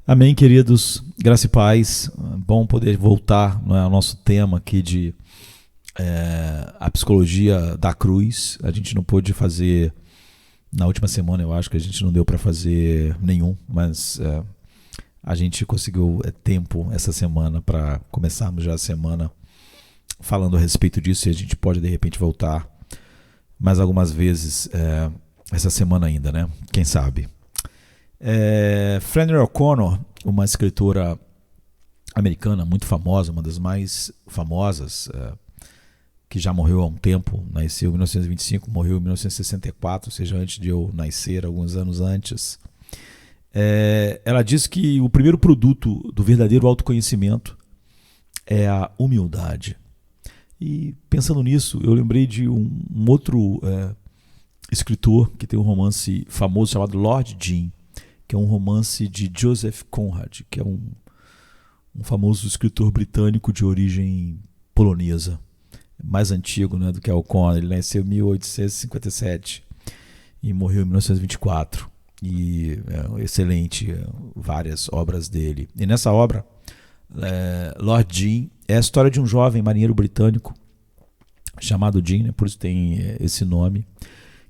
Amém, queridos. Graça e paz. Bom poder voltar, não é, ao nosso tema aqui de a psicologia da cruz. A gente não pôde fazer na última semana, eu acho que a gente não deu para fazer nenhum, mas a gente conseguiu tempo essa semana para começarmos já a semana falando a respeito disso, e a gente pode de repente voltar mais algumas vezes essa semana ainda, né? Quem sabe? Flannery O'Connor, uma escritora americana muito famosa, uma das mais famosas, que já morreu há um tempo, nasceu em 1925, morreu em 1964, ou seja, antes de eu nascer, alguns anos antes. Ela diz que o primeiro produto do verdadeiro autoconhecimento é a humildade. E pensando nisso, eu lembrei de um outro escritor que tem um romance famoso chamado Lord Jim, que é um romance de Joseph Conrad, que é um famoso escritor britânico de origem polonesa, mais antigo, né, do que O'Connor. Ele nasceu em 1857 e morreu em 1924. E excelente, várias obras dele. E nessa obra, Lord Jim é a história de um jovem marinheiro britânico chamado Jim, né, por isso tem esse nome,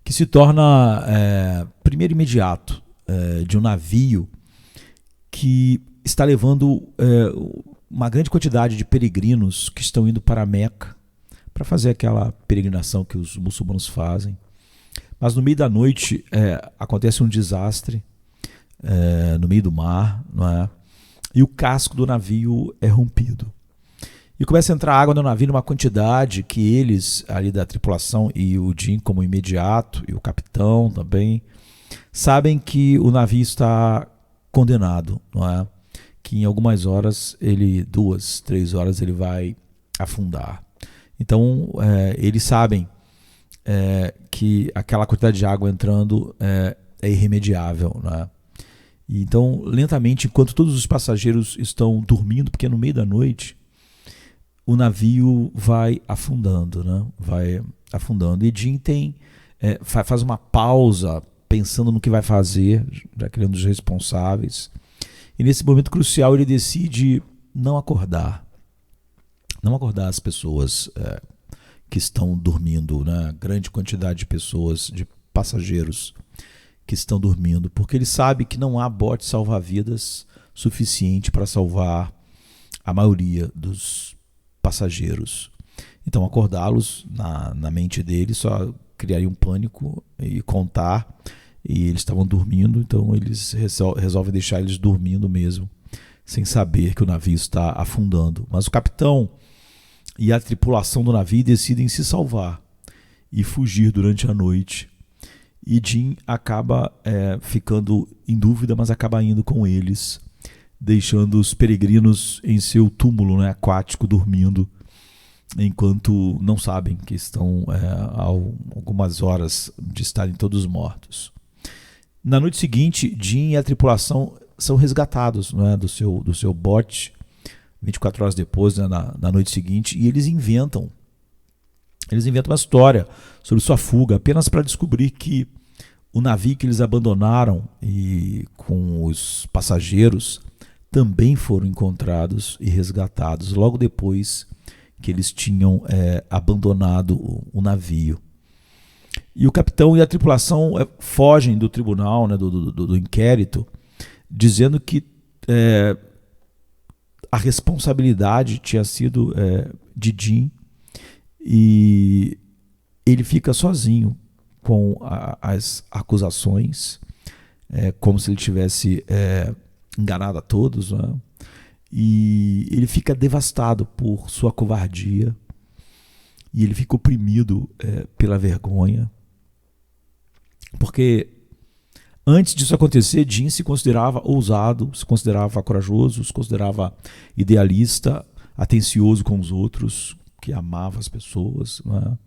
que se torna primeiro imediato de um navio que está levando uma grande quantidade de peregrinos que estão indo para Meca para fazer aquela peregrinação que os muçulmanos fazem. Mas no meio da noite acontece um desastre no meio do mar, não é? E o casco do navio é rompido. E começa a entrar água no navio numa quantidade que eles, ali da tripulação, e o Jim como imediato, e o capitão também, sabem que o navio está condenado, não é? Que em algumas horas, 2, 3 horas, ele vai afundar. Então, eles sabem que aquela quantidade de água entrando é irremediável, não é? E então, lentamente, enquanto todos os passageiros estão dormindo, porque no meio da noite, o navio vai afundando, né? Vai afundando. E Jim faz uma pausa, pensando no que vai fazer, já que ele é um dos responsáveis. E nesse momento crucial ele decide não acordar as pessoas que estão dormindo, né? Grande quantidade de pessoas, de passageiros que estão dormindo, porque ele sabe que não há bote salva-vidas suficiente para salvar a maioria dos passageiros. Então acordá-los na mente dele só criaria um pânico e contar. E eles estavam dormindo, então eles resolvem deixar eles dormindo mesmo, sem saber que o navio está afundando. Mas o capitão e a tripulação do navio decidem se salvar e fugir durante a noite. E Jim acaba ficando em dúvida, mas acaba indo com eles, deixando os peregrinos em seu túmulo, né, aquático, dormindo, enquanto não sabem que estão a algumas horas de estarem todos mortos. Na noite seguinte, Jim e a tripulação são resgatados, né, do seu bote, 24 horas depois, né, na noite seguinte, e eles inventam uma história sobre sua fuga, apenas para descobrir que o navio que eles abandonaram e com os passageiros também foram encontrados e resgatados logo depois que eles tinham abandonado o navio. E o capitão e a tripulação fogem do tribunal, né, do inquérito, dizendo que a responsabilidade tinha sido de Jim, e ele fica sozinho com as acusações, como se ele tivesse enganado a todos, né? E ele fica devastado por sua covardia, e ele fica oprimido pela vergonha, porque antes disso acontecer, Jim se considerava ousado, se considerava corajoso, se considerava idealista, atencioso com os outros, que amava as pessoas, né?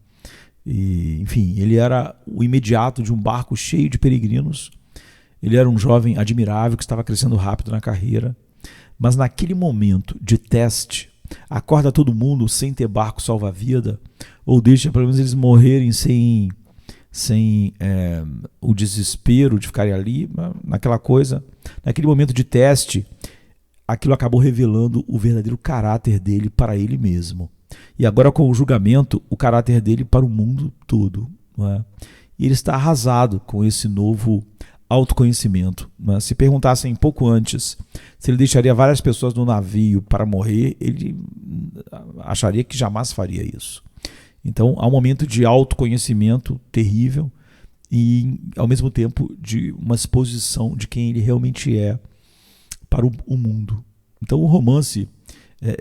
E, enfim, ele era o imediato de um barco cheio de peregrinos. Ele era um jovem admirável que estava crescendo rápido na carreira, mas naquele momento de teste, acorda todo mundo sem ter barco salva-vida, ou deixa pelo menos eles morrerem sem o desespero de ficarem ali, naquela coisa, naquele momento de teste, aquilo acabou revelando o verdadeiro caráter dele para ele mesmo. E agora, com o julgamento, o caráter dele para o mundo todo. Não é? E ele está arrasado com esse novo autoconhecimento. Não é? Se perguntassem pouco antes se ele deixaria várias pessoas no navio para morrer, ele acharia que jamais faria isso. Então, há um momento de autoconhecimento terrível e, ao mesmo tempo, de uma exposição de quem ele realmente é para o mundo. Então, o romance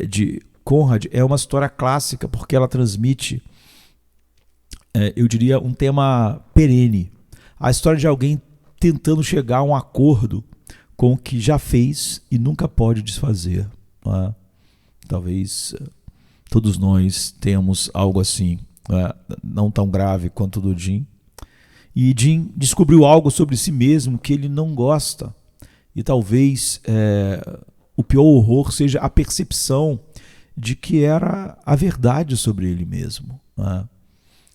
de Conrad é uma história clássica porque ela transmite, eu diria, um tema perene. A história de alguém tentando chegar a um acordo com o que já fez e nunca pode desfazer. Não é? Talvez todos nós tenhamos algo assim, não tão grave quanto o do Jim. E Jim descobriu algo sobre si mesmo que ele não gosta. E talvez o pior horror seja a percepção de que era a verdade sobre ele mesmo. Né?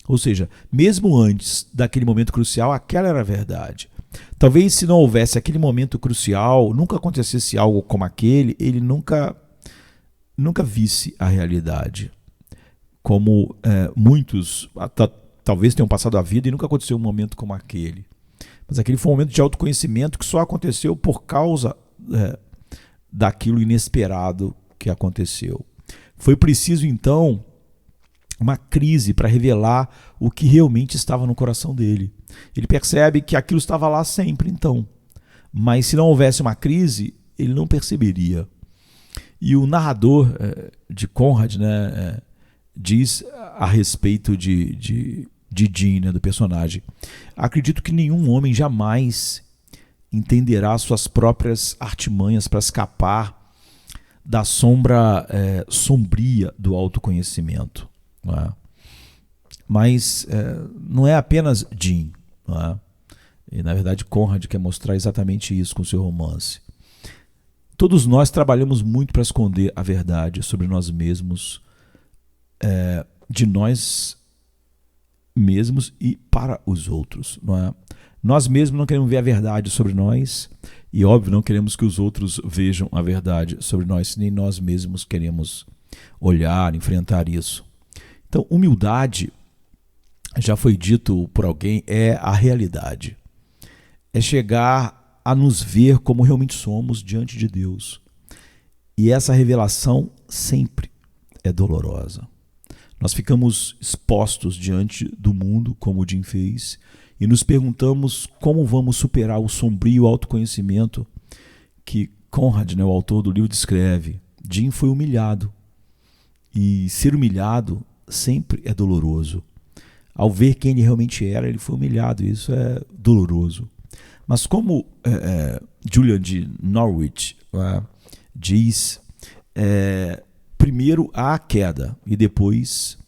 Ou seja, mesmo antes daquele momento crucial, aquela era a verdade. Talvez se não houvesse aquele momento crucial, nunca acontecesse algo como aquele, ele nunca visse a realidade. Como muitos talvez tenham passado a vida e nunca aconteceu um momento como aquele. Mas aquele foi um momento de autoconhecimento que só aconteceu por causa daquilo inesperado que aconteceu. Foi preciso, então, uma crise para revelar o que realmente estava no coração dele. Ele percebe que aquilo estava lá sempre, então. Mas se não houvesse uma crise, ele não perceberia. E o narrador de Conrad, né, diz a respeito de Jim, né, do personagem: acredito que nenhum homem jamais entenderá suas próprias artimanhas para escapar da sombra sombria do autoconhecimento. Não é? Mas não é apenas Jim. Não é? E, na verdade, Conrad quer mostrar exatamente isso com seu romance. Todos nós trabalhamos muito para esconder a verdade sobre nós mesmos, de nós mesmos e para os outros. Não é? Nós mesmos não queremos ver a verdade sobre nós e, óbvio, não queremos que os outros vejam a verdade sobre nós, nem nós mesmos queremos olhar, enfrentar isso. Então, humildade, já foi dito por alguém, é a realidade. É chegar a nos ver como realmente somos diante de Deus. E essa revelação sempre é dolorosa. Nós ficamos expostos diante do mundo, como o Jim fez, e nos perguntamos como vamos superar o sombrio autoconhecimento que Conrad, né, o autor do livro, descreve. Jim foi humilhado. E ser humilhado sempre é doloroso. Ao ver quem ele realmente era, ele foi humilhado, e isso é doloroso. Mas como Julian de Norwich diz, primeiro há a queda e depois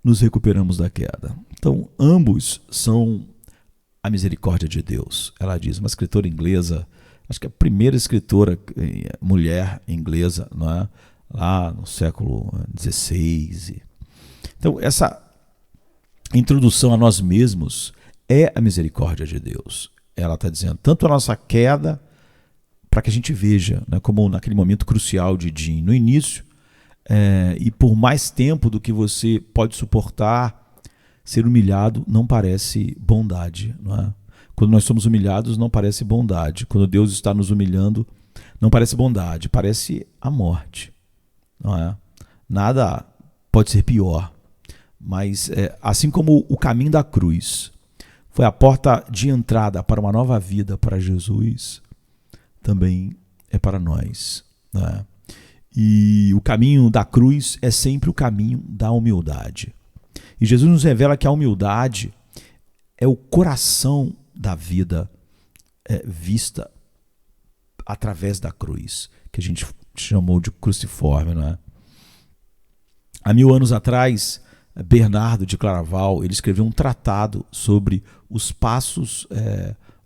nos recuperamos da queda. Então, ambos são a misericórdia de Deus. Ela diz, uma escritora inglesa, acho que é a primeira escritora mulher inglesa, não é? Lá no século XVI. Então, essa introdução a nós mesmos é a misericórdia de Deus. Ela está dizendo tanto a nossa queda, para que a gente veja, né, como naquele momento crucial de Jim, no início, e por mais tempo do que você pode suportar, ser humilhado não parece bondade. Não é? Quando nós somos humilhados, não parece bondade. Quando Deus está nos humilhando, não parece bondade, parece a morte. Não é? Nada pode ser pior. Mas assim como o caminho da cruz foi a porta de entrada para uma nova vida para Jesus, também é para nós. Né? E o caminho da cruz é sempre o caminho da humildade. E Jesus nos revela que a humildade é o coração da vida vista através da cruz, que a gente chamou de cruciforme. Né? Há 1000 anos atrás, Bernardo de Claraval, ele escreveu um tratado sobre os passos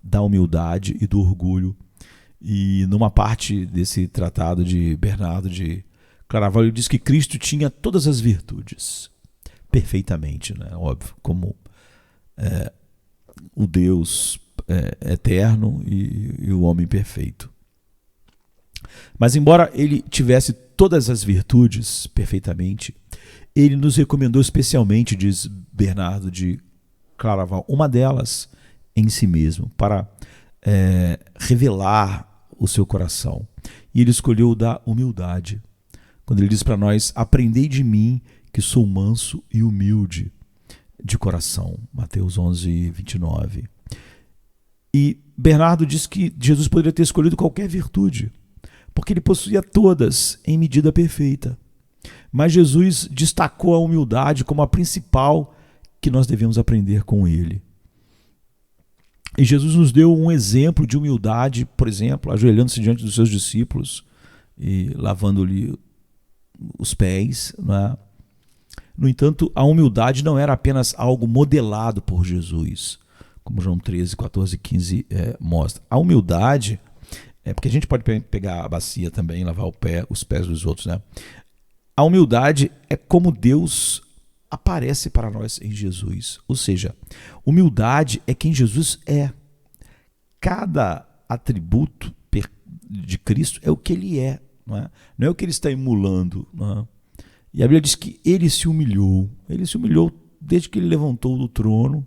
da humildade e do orgulho. E numa parte desse tratado de Bernardo de Claraval, ele diz que Cristo tinha todas as virtudes, perfeitamente, né? Óbvio, como o Deus eterno e o homem perfeito. Mas embora ele tivesse todas as virtudes perfeitamente, ele nos recomendou especialmente, diz Bernardo de Claraval, uma delas em si mesmo, para revelar o seu coração. E ele escolheu o da humildade. Quando ele diz para nós: aprendei de mim que sou manso e humilde de coração. Mateus 11, 29. E Bernardo diz que Jesus poderia ter escolhido qualquer virtude, porque ele possuía todas em medida perfeita. Mas Jesus destacou a humildade como a principal que nós devemos aprender com ele. E Jesus nos deu um exemplo de humildade, por exemplo, ajoelhando-se diante dos seus discípulos e lavando-lhe os pés, não é? No entanto, a humildade não era apenas algo modelado por Jesus, como João 13, 14 e 15 mostra. A humildade, porque a gente pode pegar a bacia também e lavar os pés dos outros, né? A humildade é como Deus aparece para nós em Jesus. Ou seja, humildade é quem Jesus é. Cada atributo de Cristo é o que ele é, não é? Não é o que ele está emulando, não é? E a Bíblia diz que ele se humilhou. Ele se humilhou desde que ele levantou do trono.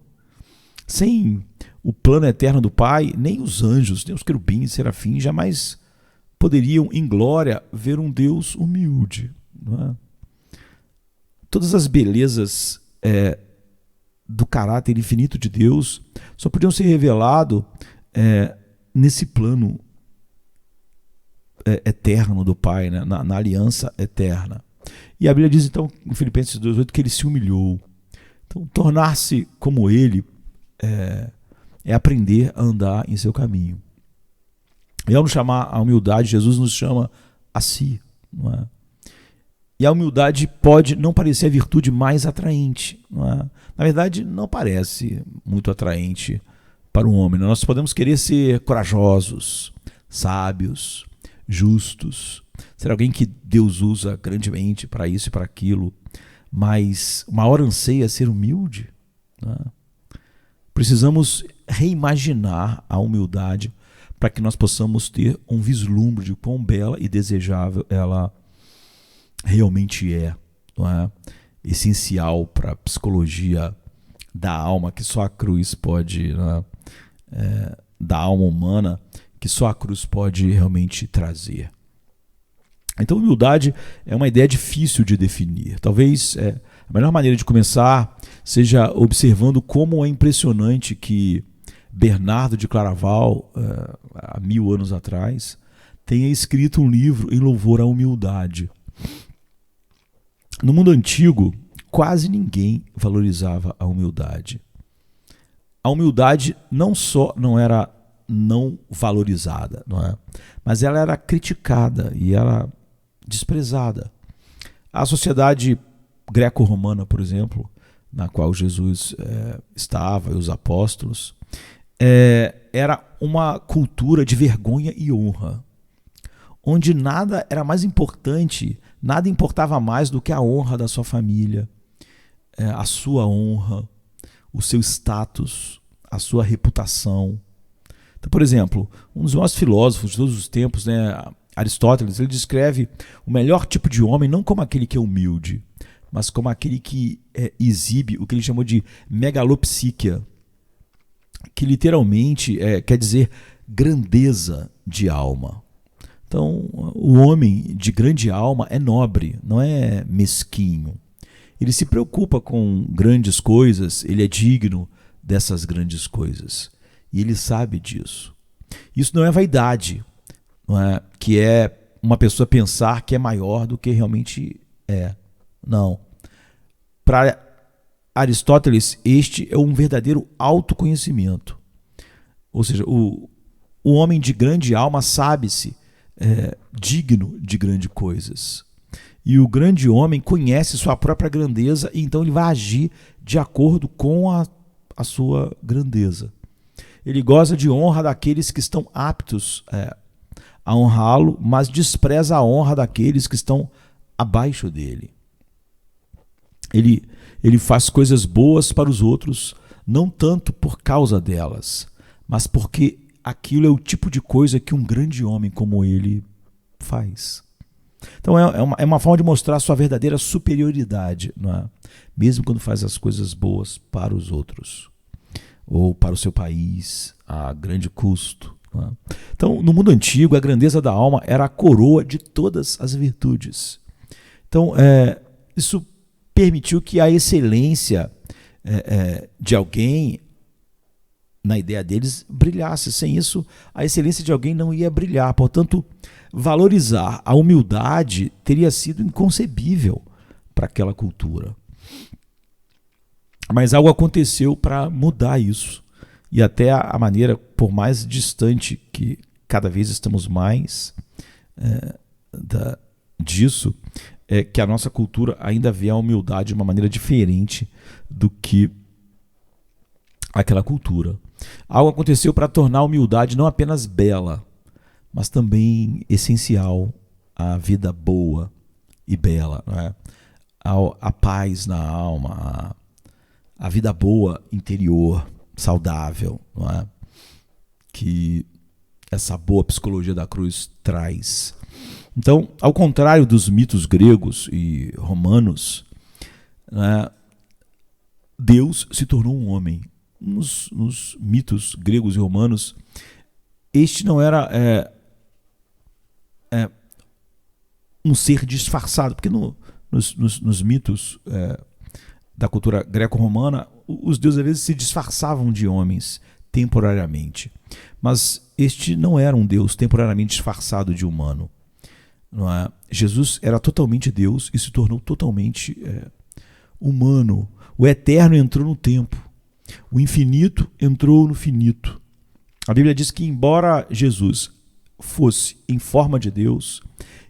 Sem o plano eterno do Pai, nem os anjos, nem os querubins, serafins, jamais poderiam, em glória, ver um Deus humilde. Não é? Todas as belezas do caráter infinito de Deus só podiam ser reveladas nesse plano eterno do Pai, né? Na aliança eterna. E a Bíblia diz então, em Filipenses 2,8, que ele se humilhou. Então, tornar-se como ele é aprender a andar em seu caminho. E ao nos chamar a humildade, Jesus nos chama a si, não é? E a humildade pode não parecer a virtude mais atraente, não é? Na verdade, não parece muito atraente para o homem. Nós podemos querer ser corajosos, sábios, justos, ser alguém que Deus usa grandemente para isso e para aquilo, mas o maior anseio é ser humilde, não é? Precisamos reimaginar a humildade para que nós possamos ter um vislumbre de quão bela e desejável ela realmente é, não é? Essencial para a psicologia da alma, que só a cruz pode, não é? Da alma humana, que só a cruz pode realmente trazer. Então, humildade é uma ideia difícil de definir. Talvez a melhor maneira de começar seja observando como é impressionante que Bernardo de Claraval, há 1000 anos atrás, tenha escrito um livro em louvor à humildade. No mundo antigo, quase ninguém valorizava a humildade. A humildade não só não era não valorizada, não é? Mas ela era criticada e era desprezada. A sociedade greco-romana, por exemplo, na qual Jesus estava e os apóstolos, era uma cultura de vergonha e honra, onde nada era mais importante, nada importava mais do que a honra da sua família, a sua honra, o seu status, a sua reputação. Então, por exemplo, um dos maiores filósofos de todos os tempos, né, Aristóteles, ele descreve o melhor tipo de homem não como aquele que é humilde, mas como aquele que exibe o que ele chamou de megalopsíquia, que literalmente quer dizer grandeza de alma. Então, o homem de grande alma é nobre, não é mesquinho. Ele se preocupa com grandes coisas, ele é digno dessas grandes coisas. E ele sabe disso. Isso não é vaidade, não é? Que é uma pessoa pensar que é maior do que realmente é. Não. Para Aristóteles, este é um verdadeiro autoconhecimento. Ou seja, o homem de grande alma sabe-se digno de grandes coisas. E o grande homem conhece sua própria grandeza e então ele vai agir de acordo com a sua grandeza. Ele goza de honra daqueles que estão aptos a honrá-lo, mas despreza a honra daqueles que estão abaixo dele. Ele faz coisas boas para os outros, não tanto por causa delas, mas porque aquilo é o tipo de coisa que um grande homem como ele faz. Então é uma forma de mostrar a sua verdadeira superioridade, não é? Mesmo quando faz as coisas boas para os outros ou para o seu país a grande custo. Não é? Então, no mundo antigo, a grandeza da alma era a coroa de todas as virtudes. Então, isso permitiu que a excelência de alguém, na ideia deles, brilhasse. Sem isso, a excelência de alguém não ia brilhar. Portanto, valorizar a humildade teria sido inconcebível para aquela cultura. Mas algo aconteceu para mudar isso. E até a maneira, por mais distante que cada vez estamos mais disso, é que a nossa cultura ainda vê a humildade de uma maneira diferente do que aquela cultura. Algo aconteceu para tornar a humildade não apenas bela, mas também essencial à vida boa e bela, não é? A paz na alma, a vida boa interior, saudável, não é? Que essa boa psicologia da cruz traz. Então, ao contrário dos mitos gregos e romanos, né, Deus se tornou um homem. Nos mitos gregos e romanos, este não era um ser disfarçado, porque nos mitos da cultura greco-romana, os deuses às vezes se disfarçavam de homens temporariamente, mas este não era um Deus temporariamente disfarçado de humano, não é? Jesus era totalmente Deus e se tornou totalmente humano. O eterno entrou no tempo, o infinito entrou no finito. A Bíblia diz que, embora Jesus fosse em forma de Deus,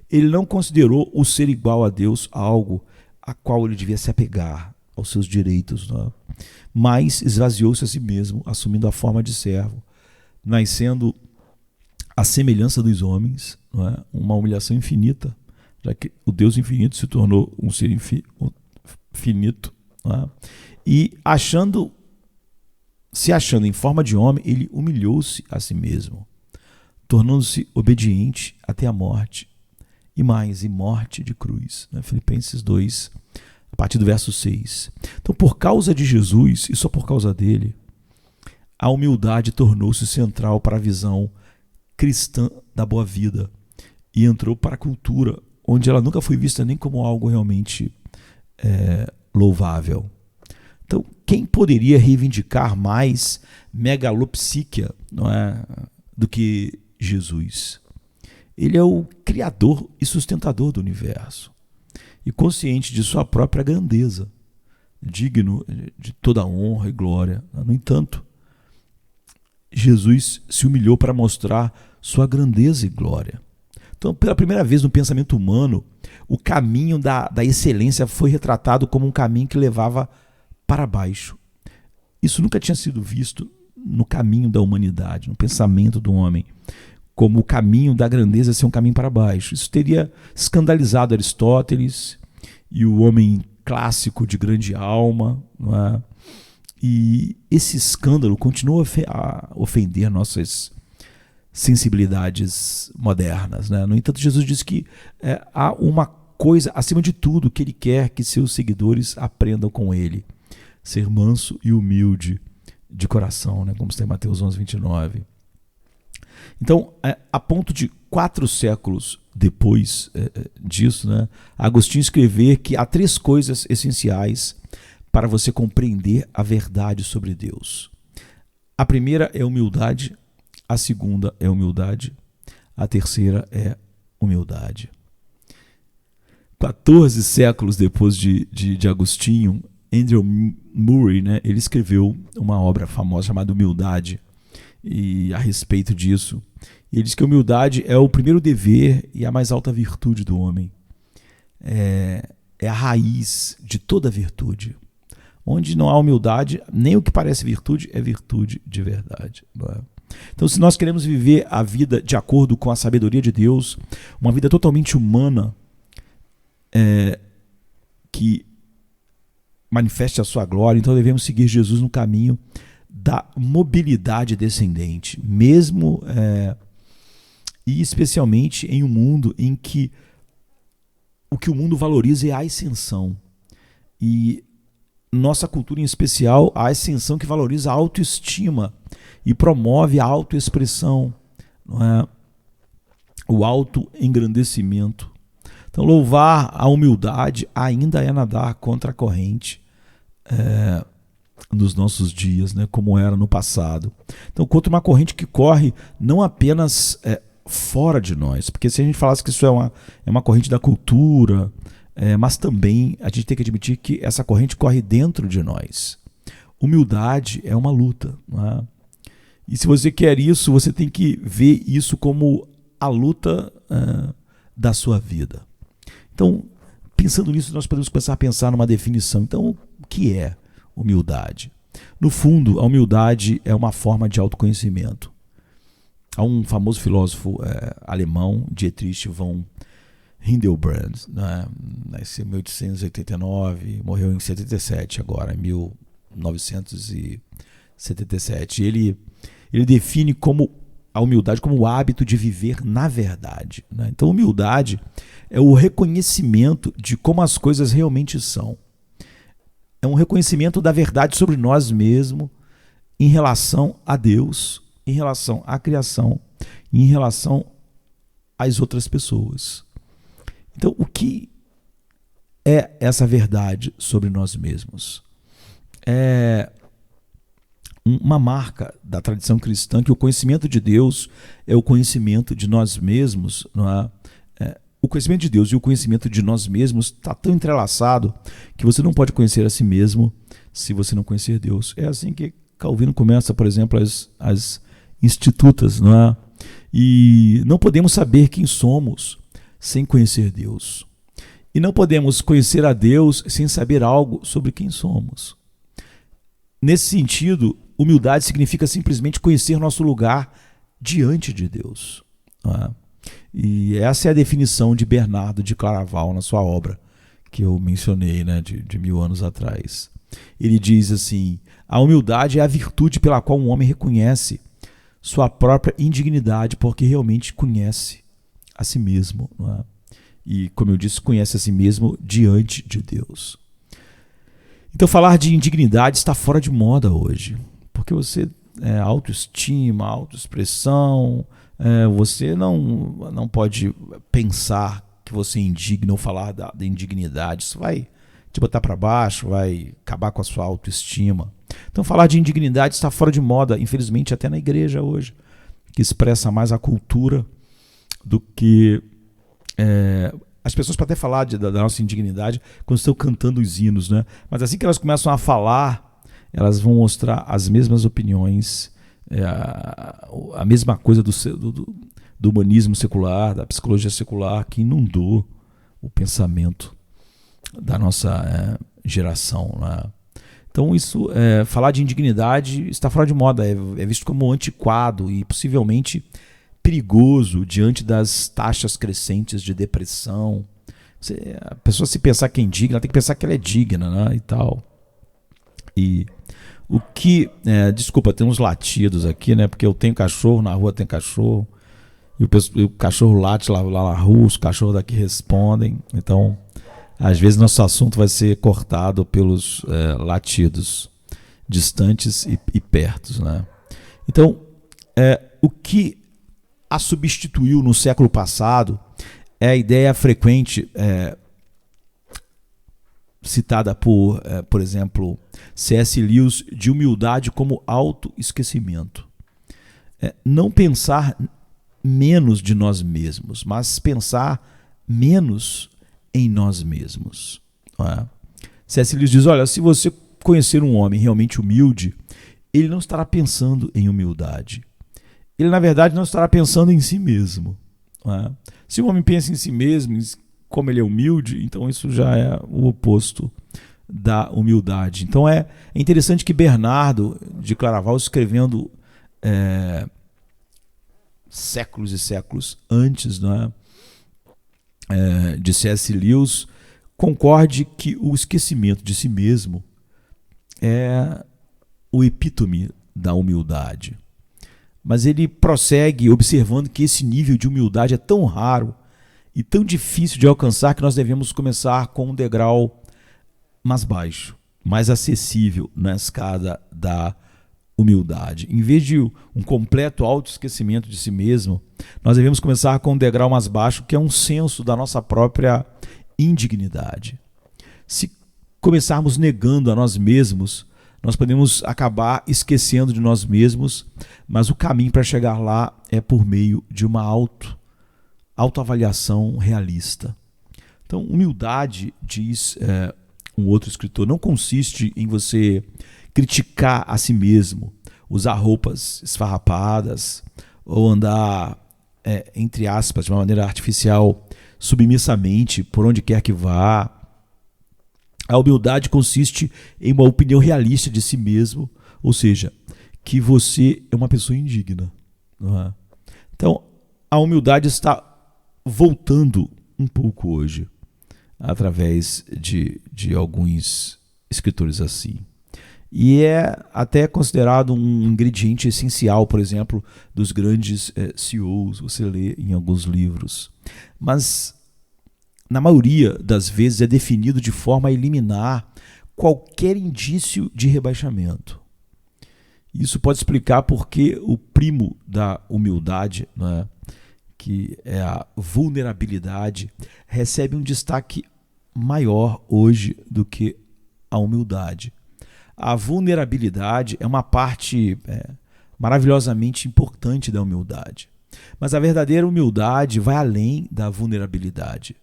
ele não considerou o ser igual a Deus algo a qual ele devia se apegar aos seus direitos, não é? Mas esvaziou-se a si mesmo, assumindo a forma de servo, nascendo à semelhança dos homens, não é? Uma humilhação infinita, já que o Deus infinito se tornou um ser finito, não é? E se achando em forma de homem, ele humilhou-se a si mesmo, tornando-se obediente até a morte, e morte de cruz, né? Filipenses 2, a partir do verso 6. Então, por causa de Jesus, e só por causa dele, a humildade tornou-se central para a visão cristã da boa vida e entrou para a cultura, onde ela nunca foi vista nem como algo realmente louvável. Então, quem poderia reivindicar mais megalopsíquia, não é, do que Jesus? Ele é o criador e sustentador do universo. E consciente de sua própria grandeza, digno de toda honra e glória. No entanto, Jesus se humilhou para mostrar sua grandeza e glória. Então, pela primeira vez no pensamento humano, o caminho da excelência foi retratado como um caminho que levava para baixo. Isso nunca tinha sido visto no caminho da humanidade, no pensamento do homem, como o caminho da grandeza ser um caminho para baixo. Isso teria escandalizado Aristóteles e o homem clássico de grande alma, não é? E esse escândalo continua a ofender nossas sensibilidades modernas, né? No entanto, Jesus disse que há uma coisa, acima de tudo, que ele quer que seus seguidores aprendam com ele: ser manso e humilde de coração, né? Como está em Mateus 11, 29. Então, a ponto de 4 séculos depois disso, né, Agostinho escrever que há 3 coisas essenciais para você compreender a verdade sobre Deus. A primeira é humildade, a segunda é humildade, a terceira é humildade. 14 séculos depois de Agostinho, Andrew Murray, né, ele escreveu uma obra famosa chamada Humildade, e a respeito disso, ele diz que a humildade é o primeiro dever e a mais alta virtude do homem. É a raiz de toda virtude. Onde não há humildade, nem o que parece virtude é virtude de verdade, não é? Então, se nós queremos viver a vida de acordo com a sabedoria de Deus, uma vida totalmente humana, que manifeste a sua glória, então devemos seguir Jesus no caminho da mobilidade descendente, mesmo e especialmente em um mundo em que o que o mundo valoriza é a ascensão. E nossa cultura em especial, a ascensão que valoriza a autoestima e promove a autoexpressão, não é? O autoengrandecimento. Então, louvar a humildade ainda é nadar contra a corrente nos nossos dias, né, como era no passado. Então, contra uma corrente que corre não apenas fora de nós, porque se a gente falasse que isso é uma corrente da cultura, mas também a gente tem que admitir que essa corrente corre dentro de nós. Humildade é uma luta, não é? E se você quer isso, você tem que ver isso como a luta da sua vida. Então, pensando nisso, nós podemos começar a pensar numa definição. Então, o que é humildade? No fundo, a humildade é uma forma de autoconhecimento. Há um famoso filósofo alemão, Dietrich von Hildebrand, né? Nasceu em 1889, morreu em 77 agora, em 1977. Ele define a humildade como o hábito de viver na verdade, né? Então, humildade é o reconhecimento de como as coisas realmente são. É um reconhecimento da verdade sobre nós mesmos em relação a Deus, em relação à criação e em relação às outras pessoas. Então, o que é essa verdade sobre nós mesmos? É uma marca da tradição cristã que o conhecimento de Deus é o conhecimento de nós mesmos, não é? O conhecimento de Deus e o conhecimento de nós mesmos está tão entrelaçado que você não pode conhecer a si mesmo se você não conhecer Deus. É assim que Calvino começa, por exemplo, as institutas, não é? E não podemos saber quem somos sem conhecer Deus. E não podemos conhecer a Deus sem saber algo sobre quem somos. Nesse sentido, humildade significa simplesmente conhecer nosso lugar diante de Deus, não é? E essa é a definição de Bernardo de Claraval na sua obra, que eu mencionei, né, de 1000 anos atrás. Ele diz assim: a humildade é a virtude pela qual um homem reconhece sua própria indignidade, porque realmente conhece a si mesmo, não é? E, como eu disse, conhece a si mesmo diante de Deus. Então, falar de indignidade está fora de moda hoje, porque você autoestima, autoexpressão, você não pode pensar que você é indigno ou falar da indignidade. Isso vai te botar para baixo, vai acabar com a sua autoestima. Então, falar de indignidade está fora de moda, infelizmente, até na igreja hoje, que expressa mais a cultura do que as pessoas podem até falar da nossa indignidade quando estão cantando os hinos, né? Mas assim que elas começam a falar, elas vão mostrar as mesmas opiniões, a mesma coisa do humanismo secular, da psicologia secular, que inundou o pensamento da nossa geração, né? Então, falar de indignidade está fora de moda, é visto como antiquado e possivelmente perigoso diante das taxas crescentes de depressão. A pessoa, se pensar que é indigna, ela tem que pensar que ela é digna, né, e tal. E o que... desculpa, tem uns latidos aqui, né, porque eu tenho cachorro, na rua tem cachorro, e o cachorro late lá na rua, os cachorros daqui respondem. Então, às vezes, nosso assunto vai ser cortado pelos latidos distantes e pertos, né? Então, o que a substituiu no século passado é a ideia frequente citada por exemplo, C.S. Lewis, de humildade como autoesquecimento. Não pensar menos de nós mesmos, mas pensar menos em nós mesmos. C.S. Lewis diz: olha, se você conhecer um homem realmente humilde, ele não estará pensando em humildade. Ele, na verdade, não estará pensando em si mesmo. Se o homem pensa em si mesmo, como ele é humilde, então isso já é o oposto da humildade. Então é interessante que Bernardo de Claraval, escrevendo séculos e séculos antes, não é, de C.S. Lewis, concorde que o esquecimento de si mesmo é o epítome da humildade. mas ele prossegue observando que esse nível de humildade é tão raro e tão difícil de alcançar que nós devemos começar com um degrau mais baixo, mais acessível na escada da humildade. Em vez de um completo autoesquecimento de si mesmo, nós devemos começar com um degrau mais baixo, que é um senso da nossa própria indignidade. Se começarmos negando a nós mesmos, nós podemos acabar esquecendo de nós mesmos, mas o caminho para chegar lá é por meio de uma autoavaliação realista. Então, humildade, diz um outro escritor, não consiste em você criticar a si mesmo, usar roupas esfarrapadas ou andar, entre aspas, de uma maneira artificial, submissamente, por onde quer que vá. A humildade consiste em uma opinião realista de si mesmo, ou seja, que você é uma pessoa indigna. Não é? Então, a humildade está voltando um pouco hoje, através de alguns escritores assim. E é até considerado um ingrediente essencial, por exemplo, dos grandes CEOs, você lê em alguns livros. Mas, na maioria das vezes, é definido de forma a eliminar qualquer indício de rebaixamento. Isso pode explicar porque o primo da humildade, né, que é a vulnerabilidade, recebe um destaque maior hoje do que a humildade. A vulnerabilidade é uma parte maravilhosamente importante da humildade. Mas a verdadeira humildade vai além da vulnerabilidade,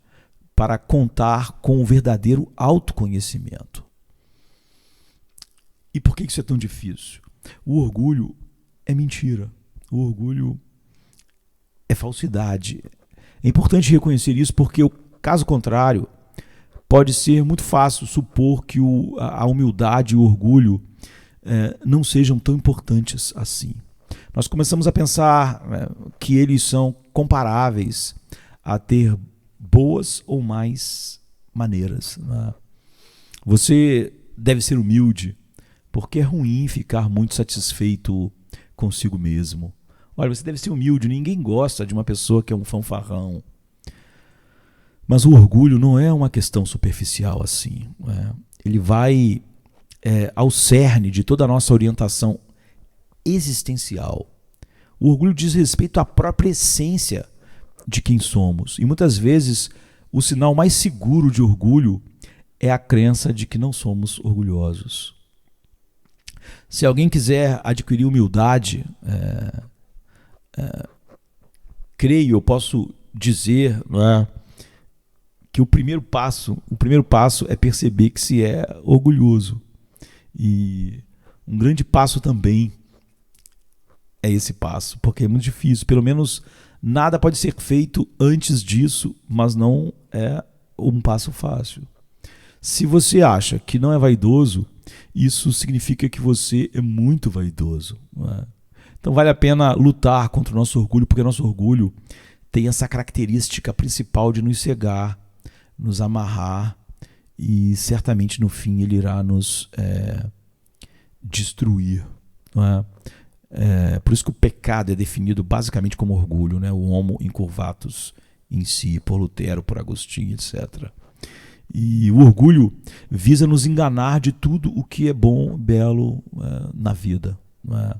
para contar com o verdadeiro autoconhecimento. E por que isso é tão difícil? O orgulho é mentira. O orgulho é falsidade. É importante reconhecer isso porque, caso contrário, pode ser muito fácil supor que a humildade e o orgulho não sejam tão importantes assim. Nós começamos a pensar que eles são comparáveis a ter boas ou mais maneiras. Né? Você deve ser humilde, porque é ruim ficar muito satisfeito consigo mesmo. Olha, você deve ser humilde, ninguém gosta de uma pessoa que é um fanfarrão. Mas o orgulho não é uma questão superficial assim. Ele vai ao cerne de toda a nossa orientação existencial. O orgulho diz respeito à própria essência de quem somos. E muitas vezes o sinal mais seguro de orgulho é a crença de que não somos orgulhosos. Se alguém quiser adquirir humildade, creio, eu posso dizer, não é, que o primeiro passo é perceber que se é orgulhoso. E um grande passo também é esse passo, porque é muito difícil. Pelo menos nada pode ser feito antes disso, mas não é um passo fácil. Se você acha que não é vaidoso, isso significa que você é muito vaidoso. Não é? Então vale a pena lutar contra o nosso orgulho, porque o nosso orgulho tem essa característica principal de nos cegar, nos amarrar, e certamente no fim ele irá nos destruir. Não é? Por isso que o pecado é definido basicamente como orgulho, né? O homo incurvatus em si, por Lutero, por Agostinho, etc. E o orgulho visa nos enganar de tudo o que é bom, belo na vida. Não é?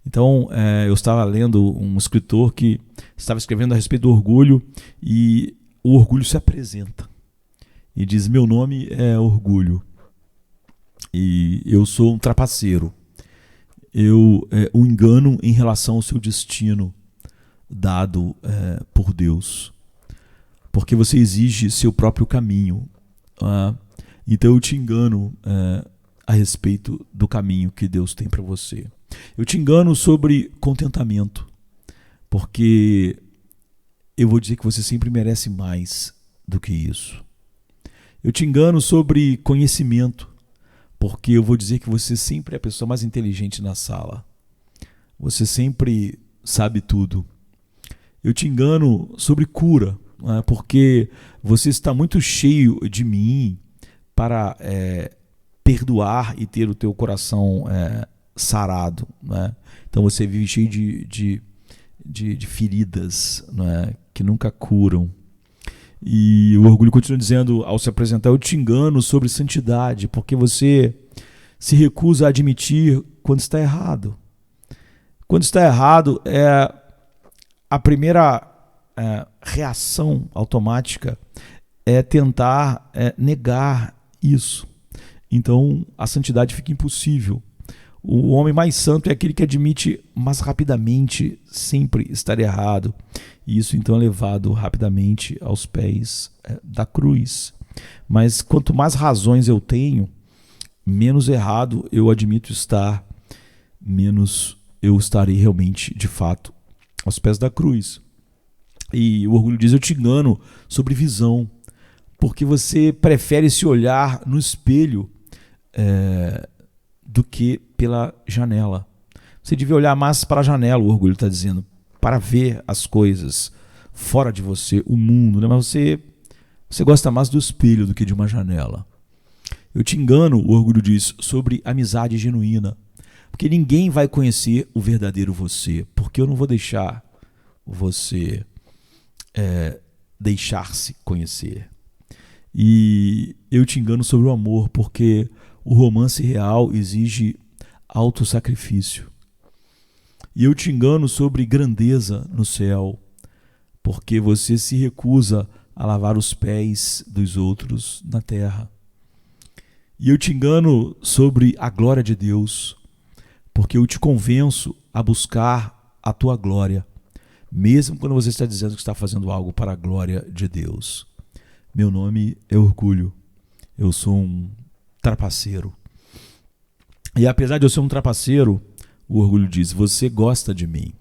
Então, eu estava lendo um escritor que estava escrevendo a respeito do orgulho, e o orgulho se apresenta e diz: meu nome é Orgulho e eu sou um trapaceiro. Eu o engano em relação ao seu destino dado por Deus, porque você exige seu próprio caminho. Então eu te engano a respeito do caminho que Deus tem para você. Eu te engano sobre contentamento, porque eu vou dizer que você sempre merece mais do que isso. Eu te engano sobre conhecimento, porque eu vou dizer que você sempre é a pessoa mais inteligente na sala. Você sempre sabe tudo. Eu te engano sobre cura, porque você está muito cheio de mim para perdoar e ter o teu coração sarado, né? Então você vive cheio de feridas, né? Que nunca curam. E o orgulho continua dizendo, ao se apresentar: eu te engano sobre santidade, porque você se recusa a admitir quando está errado. Quando está errado, a primeira reação automática é tentar negar isso. Então a santidade fica impossível. O homem mais santo é aquele que admite mais rapidamente sempre estar errado. E isso então é levado rapidamente aos pés da cruz. Mas quanto mais razões eu tenho, menos errado eu admito estar, menos eu estarei realmente, de fato, aos pés da cruz. E o orgulho diz: eu te engano sobre visão, porque você prefere se olhar no espelho do que pela janela. Você devia olhar mais para a janela, o orgulho está dizendo, para ver as coisas fora de você, o mundo, né? Mas você gosta mais do espelho do que de uma janela. Eu te engano, o orgulho diz, sobre amizade genuína, porque ninguém vai conhecer o verdadeiro você, porque eu não vou deixar você deixar-se conhecer. E eu te engano sobre o amor, porque o romance real exige autossacrifício. E eu te engano sobre grandeza no céu, porque você se recusa a lavar os pés dos outros na terra. E eu te engano sobre a glória de Deus, porque eu te convenço a buscar a tua glória, mesmo quando você está dizendo que está fazendo algo para a glória de Deus. Meu nome é orgulho. Eu sou um trapaceiro. E apesar de eu ser um trapaceiro, o orgulho diz: você gosta de mim,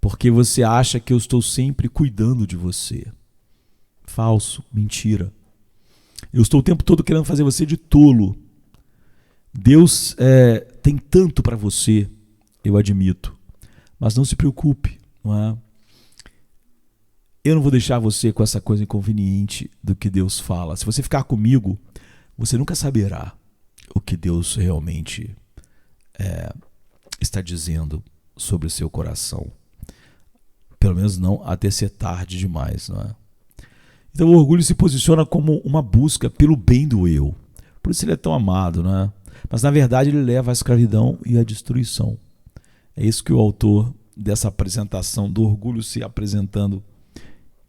porque você acha que eu estou sempre cuidando de você. Falso, mentira. Eu estou o tempo todo querendo fazer você de tolo. Deus tem tanto para você, eu admito, mas não se preocupe, não é? Eu não vou deixar você com essa coisa inconveniente do que Deus fala. Se você ficar comigo, você nunca saberá o que Deus realmente está dizendo sobre o seu coração. Pelo menos não até ser tarde demais, não é? Então o orgulho se posiciona como uma busca pelo bem do eu. Por isso ele é tão amado, não é? Mas na verdade ele leva à escravidão e à destruição. É isso que o autor dessa apresentação do orgulho se apresentando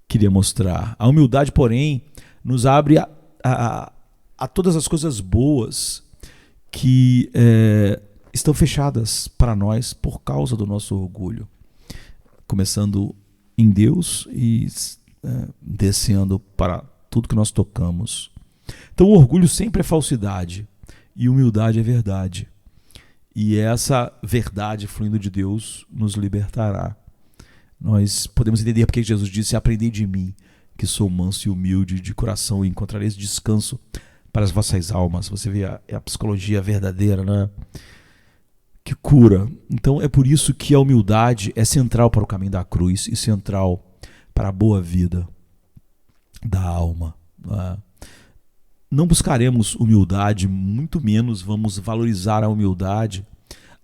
queria mostrar. A humildade, porém, nos abre a todas as coisas boas que estão fechadas para nós por causa do nosso orgulho. Começando em Deus e descendo para tudo que nós tocamos. Então o orgulho sempre é falsidade e humildade é verdade. E essa verdade fluindo de Deus nos libertará. Nós podemos entender porque Jesus disse: aprendei de mim, que sou manso e humilde de coração, e encontrareis descanso para as vossas almas. Você vê a psicologia verdadeira, né? Que cura. Então é por isso que a humildade é central para o caminho da cruz e central para a boa vida da alma. Né? Não buscaremos humildade, muito menos vamos valorizar a humildade,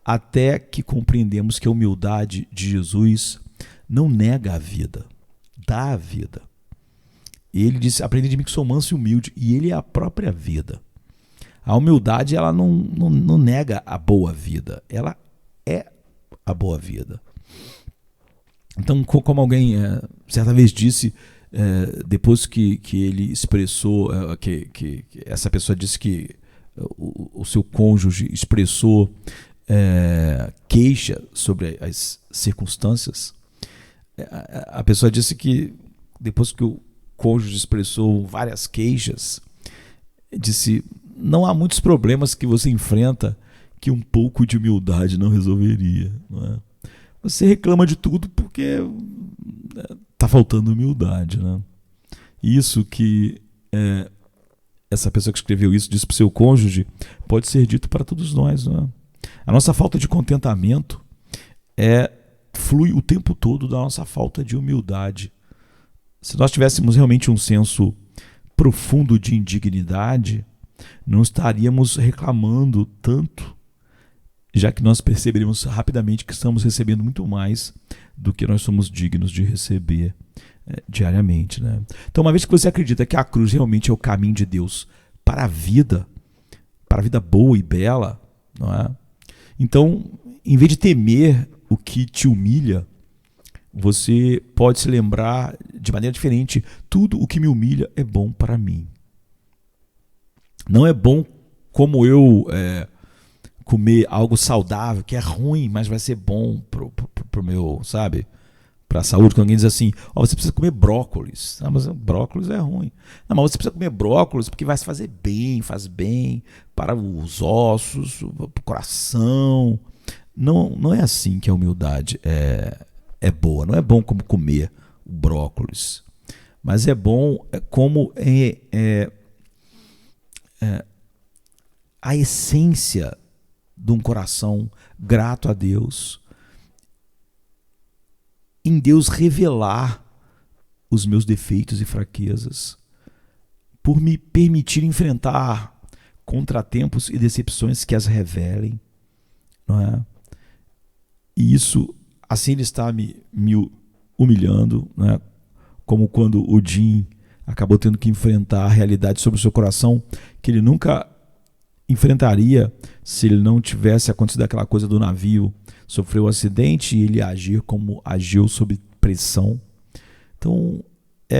até que compreendemos que a humildade de Jesus não nega a vida, dá a vida. Ele disse: aprende de mim que sou manso e humilde, e ele é a própria vida. A humildade, ela não nega a boa vida, ela é a boa vida. Então, como alguém certa vez disse, depois que ele expressou, que essa pessoa disse que o seu cônjuge expressou queixa sobre as circunstâncias, a pessoa disse que depois que o cônjuge expressou várias queixas, disse: não há muitos problemas que você enfrenta que um pouco de humildade não resolveria. Não é? Você reclama de tudo porque está faltando humildade. Né? Isso que essa pessoa que escreveu isso disse para o seu cônjuge pode ser dito para todos nós. Não é? A nossa falta de contentamento flui o tempo todo da nossa falta de humildade. Se nós tivéssemos realmente um senso profundo de indignidade, não estaríamos reclamando tanto já que nós perceberemos rapidamente que estamos recebendo muito mais do que nós somos dignos de receber diariamente, né? Então, uma vez que você acredita que a cruz realmente é o caminho de Deus para a vida boa e bela, não é? Então, em vez de temer o que te humilha, você pode se lembrar de maneira diferente: tudo o que me humilha é bom para mim. Não é bom como eu comer algo saudável, que é ruim, mas vai ser bom pro meu, sabe? Para a saúde. Quando alguém diz assim: você precisa comer brócolis. Mas brócolis é ruim. Não, mas você precisa comer brócolis porque vai se fazer bem, faz bem para os ossos, para o coração. Não é assim que a humildade é boa. Não é bom como comer o brócolis, mas é bom como a essência de um coração grato a Deus, em Deus revelar os meus defeitos e fraquezas, por me permitir enfrentar contratempos e decepções que as revelem, não é? E isso, assim, ele está me humilhando, não é? Como quando o Jim acabou tendo que enfrentar a realidade sobre o seu coração que ele nunca enfrentaria se ele não tivesse acontecido aquela coisa do navio, sofreu um acidente e ele agir como agiu sob pressão. Então,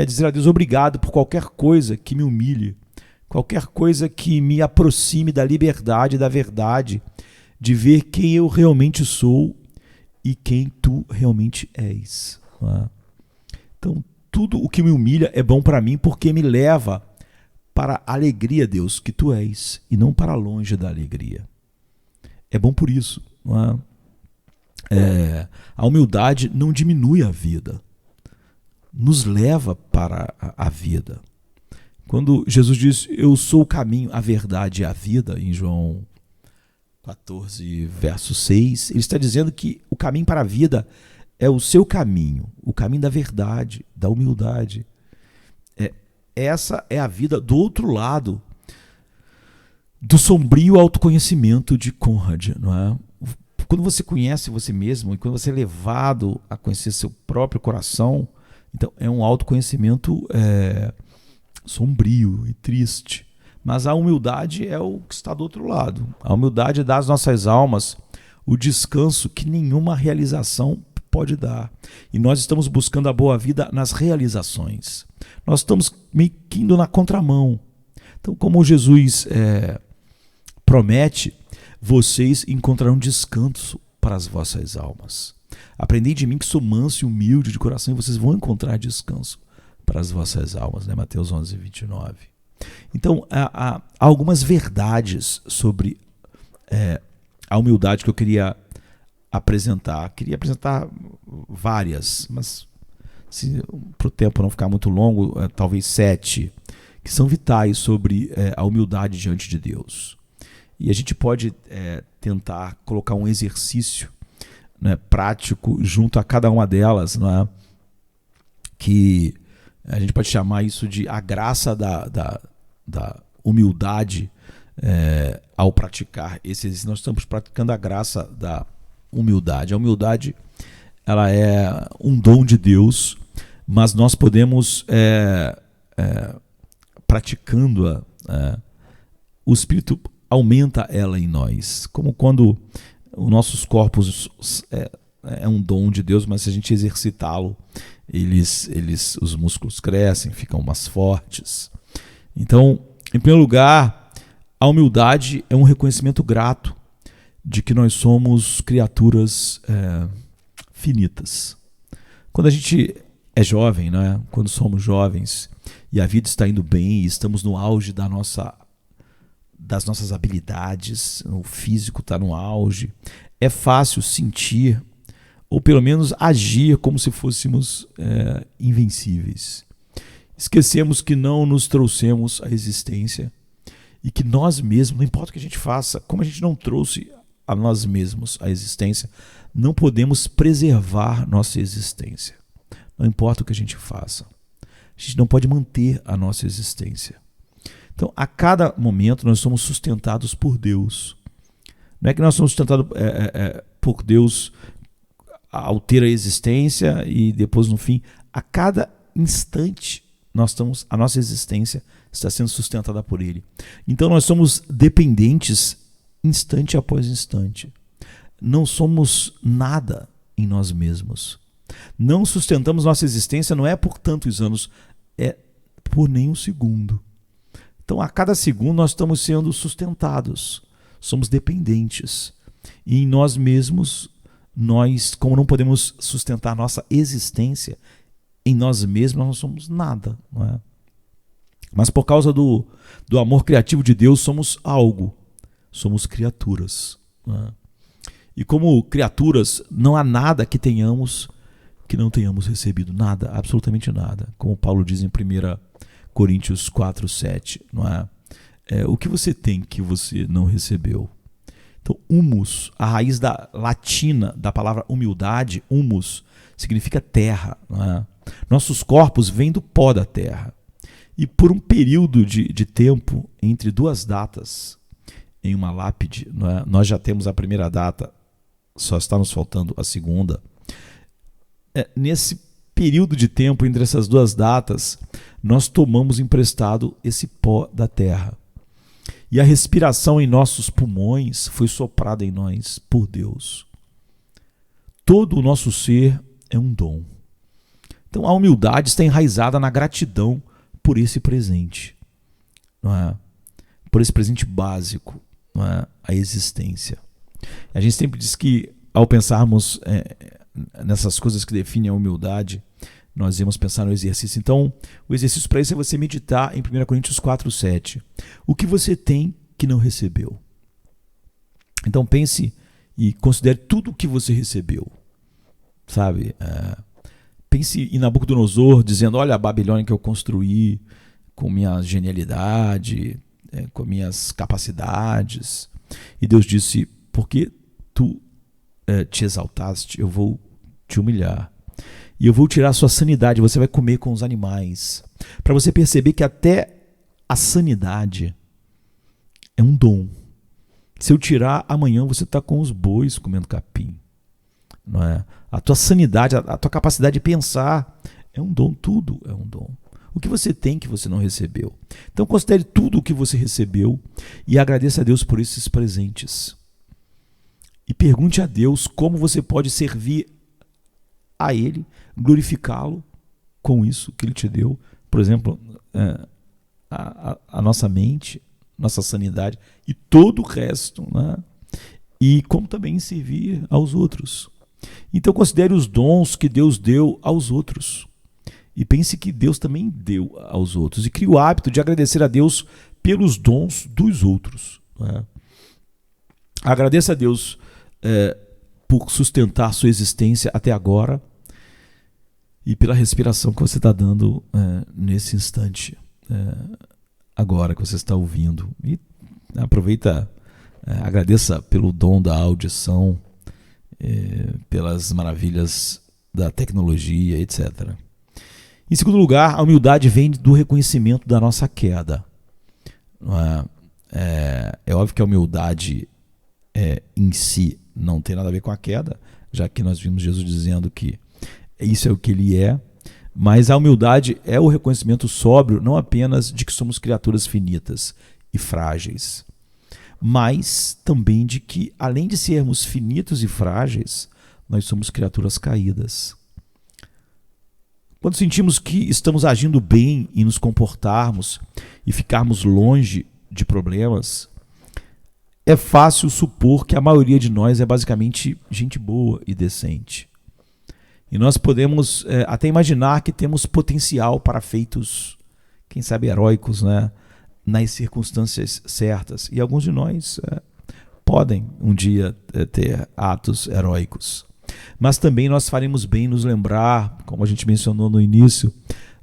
dizer a Deus obrigado por qualquer coisa que me humilhe, qualquer coisa que me aproxime da liberdade e da verdade, de ver quem eu realmente sou e quem tu realmente és. Não é? Então, tudo o que me humilha é bom para mim, porque me leva para a alegria, Deus, que tu és, e não para longe da alegria. É bom por isso. Não é? A humildade não diminui a vida, nos leva para a vida. Quando Jesus diz: eu sou o caminho, a verdade e a vida, em João 14, verso 6, ele está dizendo que o caminho para a vida é o seu caminho, o caminho da verdade, da humildade. Essa é a vida do outro lado do sombrio autoconhecimento de Conrad, não é? Quando você conhece você mesmo e quando você é levado a conhecer seu próprio coração, então é um autoconhecimento sombrio e triste. Mas a humildade é o que está do outro lado. A humildade dá às nossas almas o descanso que nenhuma realização pode dar. E nós estamos buscando a boa vida nas realizações. Nós estamos meio que indo na contramão. Então, como Jesus promete, vocês encontrarão descanso para as vossas almas. Aprendei de mim que sou manso e humilde de coração, e vocês vão encontrar descanso para as vossas almas. Né? Mateus 11, 29. Então, há algumas verdades sobre a humildade que eu queria apresentar. Queria apresentar várias, mas para o tempo não ficar muito longo, talvez 7, que são vitais sobre a humildade diante de Deus. E a gente pode tentar colocar um exercício, né, prático junto a cada uma delas, né, que a gente pode chamar isso de a graça da humildade ao praticar esse exercício. Nós estamos praticando a graça da humildade. A humildade, ela é um dom de Deus, mas nós podemos, praticando-a, o Espírito aumenta ela em nós. Como quando os nossos corpos é um dom de Deus, mas se a gente exercitá-lo, os músculos crescem, ficam mais fortes. Então, em primeiro lugar, a humildade é um reconhecimento grato de que nós somos criaturas finitas. Quando a gente é jovem, né? Quando somos jovens e a vida está indo bem e estamos no auge das nossas habilidades, o físico está no auge, é fácil sentir, ou pelo menos agir como se fôssemos invencíveis. Esquecemos que não nos trouxemos à existência e que nós mesmos, não importa o que a gente faça, como a gente não trouxe a nós mesmos à existência, não podemos preservar nossa existência. Não importa o que a gente faça, a gente não pode manter a nossa existência. Então, a cada momento nós somos sustentados por Deus. Não é que nós somos sustentados por Deus ao ter a existência e depois no fim. A cada instante a nossa existência está sendo sustentada por Ele. Então nós somos dependentes instante após instante. Não somos nada em nós mesmos. Não sustentamos nossa existência, não é por tantos anos, é por nem um segundo. Então a cada segundo nós estamos sendo sustentados. Somos dependentes. E em nós mesmos, nós, como não podemos sustentar nossa existência, em nós mesmos nós não somos nada. Não é? Mas por causa do amor criativo de Deus, somos algo. Somos criaturas. Não é? E como criaturas, não há nada que não tenhamos recebido. Nada, absolutamente nada. Como Paulo diz em 1 Coríntios 4:7. Não é? O que você tem que você não recebeu? Então, humus, a raiz latina da palavra humildade, humus, significa terra. Não é? Nossos corpos vêm do pó da terra. E por um período de tempo, entre duas datas, em uma lápide, não é? Nós já temos a primeira data, só está nos faltando a segunda. Nesse período de tempo, entre essas duas datas, nós tomamos emprestado esse pó da terra. E a respiração em nossos pulmões foi soprada em nós por Deus. Todo o nosso ser é um dom. Então a humildade está enraizada na gratidão por esse presente, não é? Por esse presente básico, não é? A existência. A gente sempre diz que ao pensarmos nessas coisas que definem a humildade, nós íamos pensar no exercício. Então, o exercício para isso é você meditar em 1 Coríntios 4:7. O que você tem que não recebeu? Então pense e considere tudo o que você recebeu. Sabe? Pense em Nabucodonosor dizendo, olha a Babilônia que eu construí com minha genialidade, com minhas capacidades. E Deus disse, porque tu te exaltaste, eu vou te humilhar. E eu vou tirar a sua sanidade, você vai comer com os animais. Para você perceber que até a sanidade é um dom. Se eu tirar, amanhã você está com os bois comendo capim. Não é? A tua sanidade, a tua capacidade de pensar é um dom, tudo é um dom. O que você tem que você não recebeu? Então considere tudo o que você recebeu e agradeça a Deus por esses presentes. E pergunte a Deus como você pode servir a Ele, glorificá-lo com isso que Ele te deu. Por exemplo, a nossa mente, nossa sanidade e todo o resto, né? E como também servir aos outros. Então considere os dons que Deus deu aos outros. E pense que Deus também deu aos outros. E crie o hábito de agradecer a Deus pelos dons dos outros. Né? Agradeça a Deus por sustentar sua existência até agora e pela respiração que você está dando nesse instante, agora que você está ouvindo. E aproveita, agradeça pelo dom da audição, pelas maravilhas da tecnologia, etc. Em segundo lugar, a humildade vem do reconhecimento da nossa queda. É óbvio que a humildade em si não tem nada a ver com a queda, já que nós vimos Jesus dizendo que isso é o que ele é, mas a humildade é o reconhecimento sóbrio não apenas de que somos criaturas finitas e frágeis, mas também de que, além de sermos finitos e frágeis, nós somos criaturas caídas. Quando sentimos que estamos agindo bem e nos comportarmos e ficarmos longe de problemas, é fácil supor que a maioria de nós é basicamente gente boa e decente. E nós podemos até imaginar que temos potencial para feitos, quem sabe, heróicos, né? Nas circunstâncias certas. E alguns de nós podem um dia ter atos heróicos. Mas também nós faremos bem nos lembrar, como a gente mencionou no início,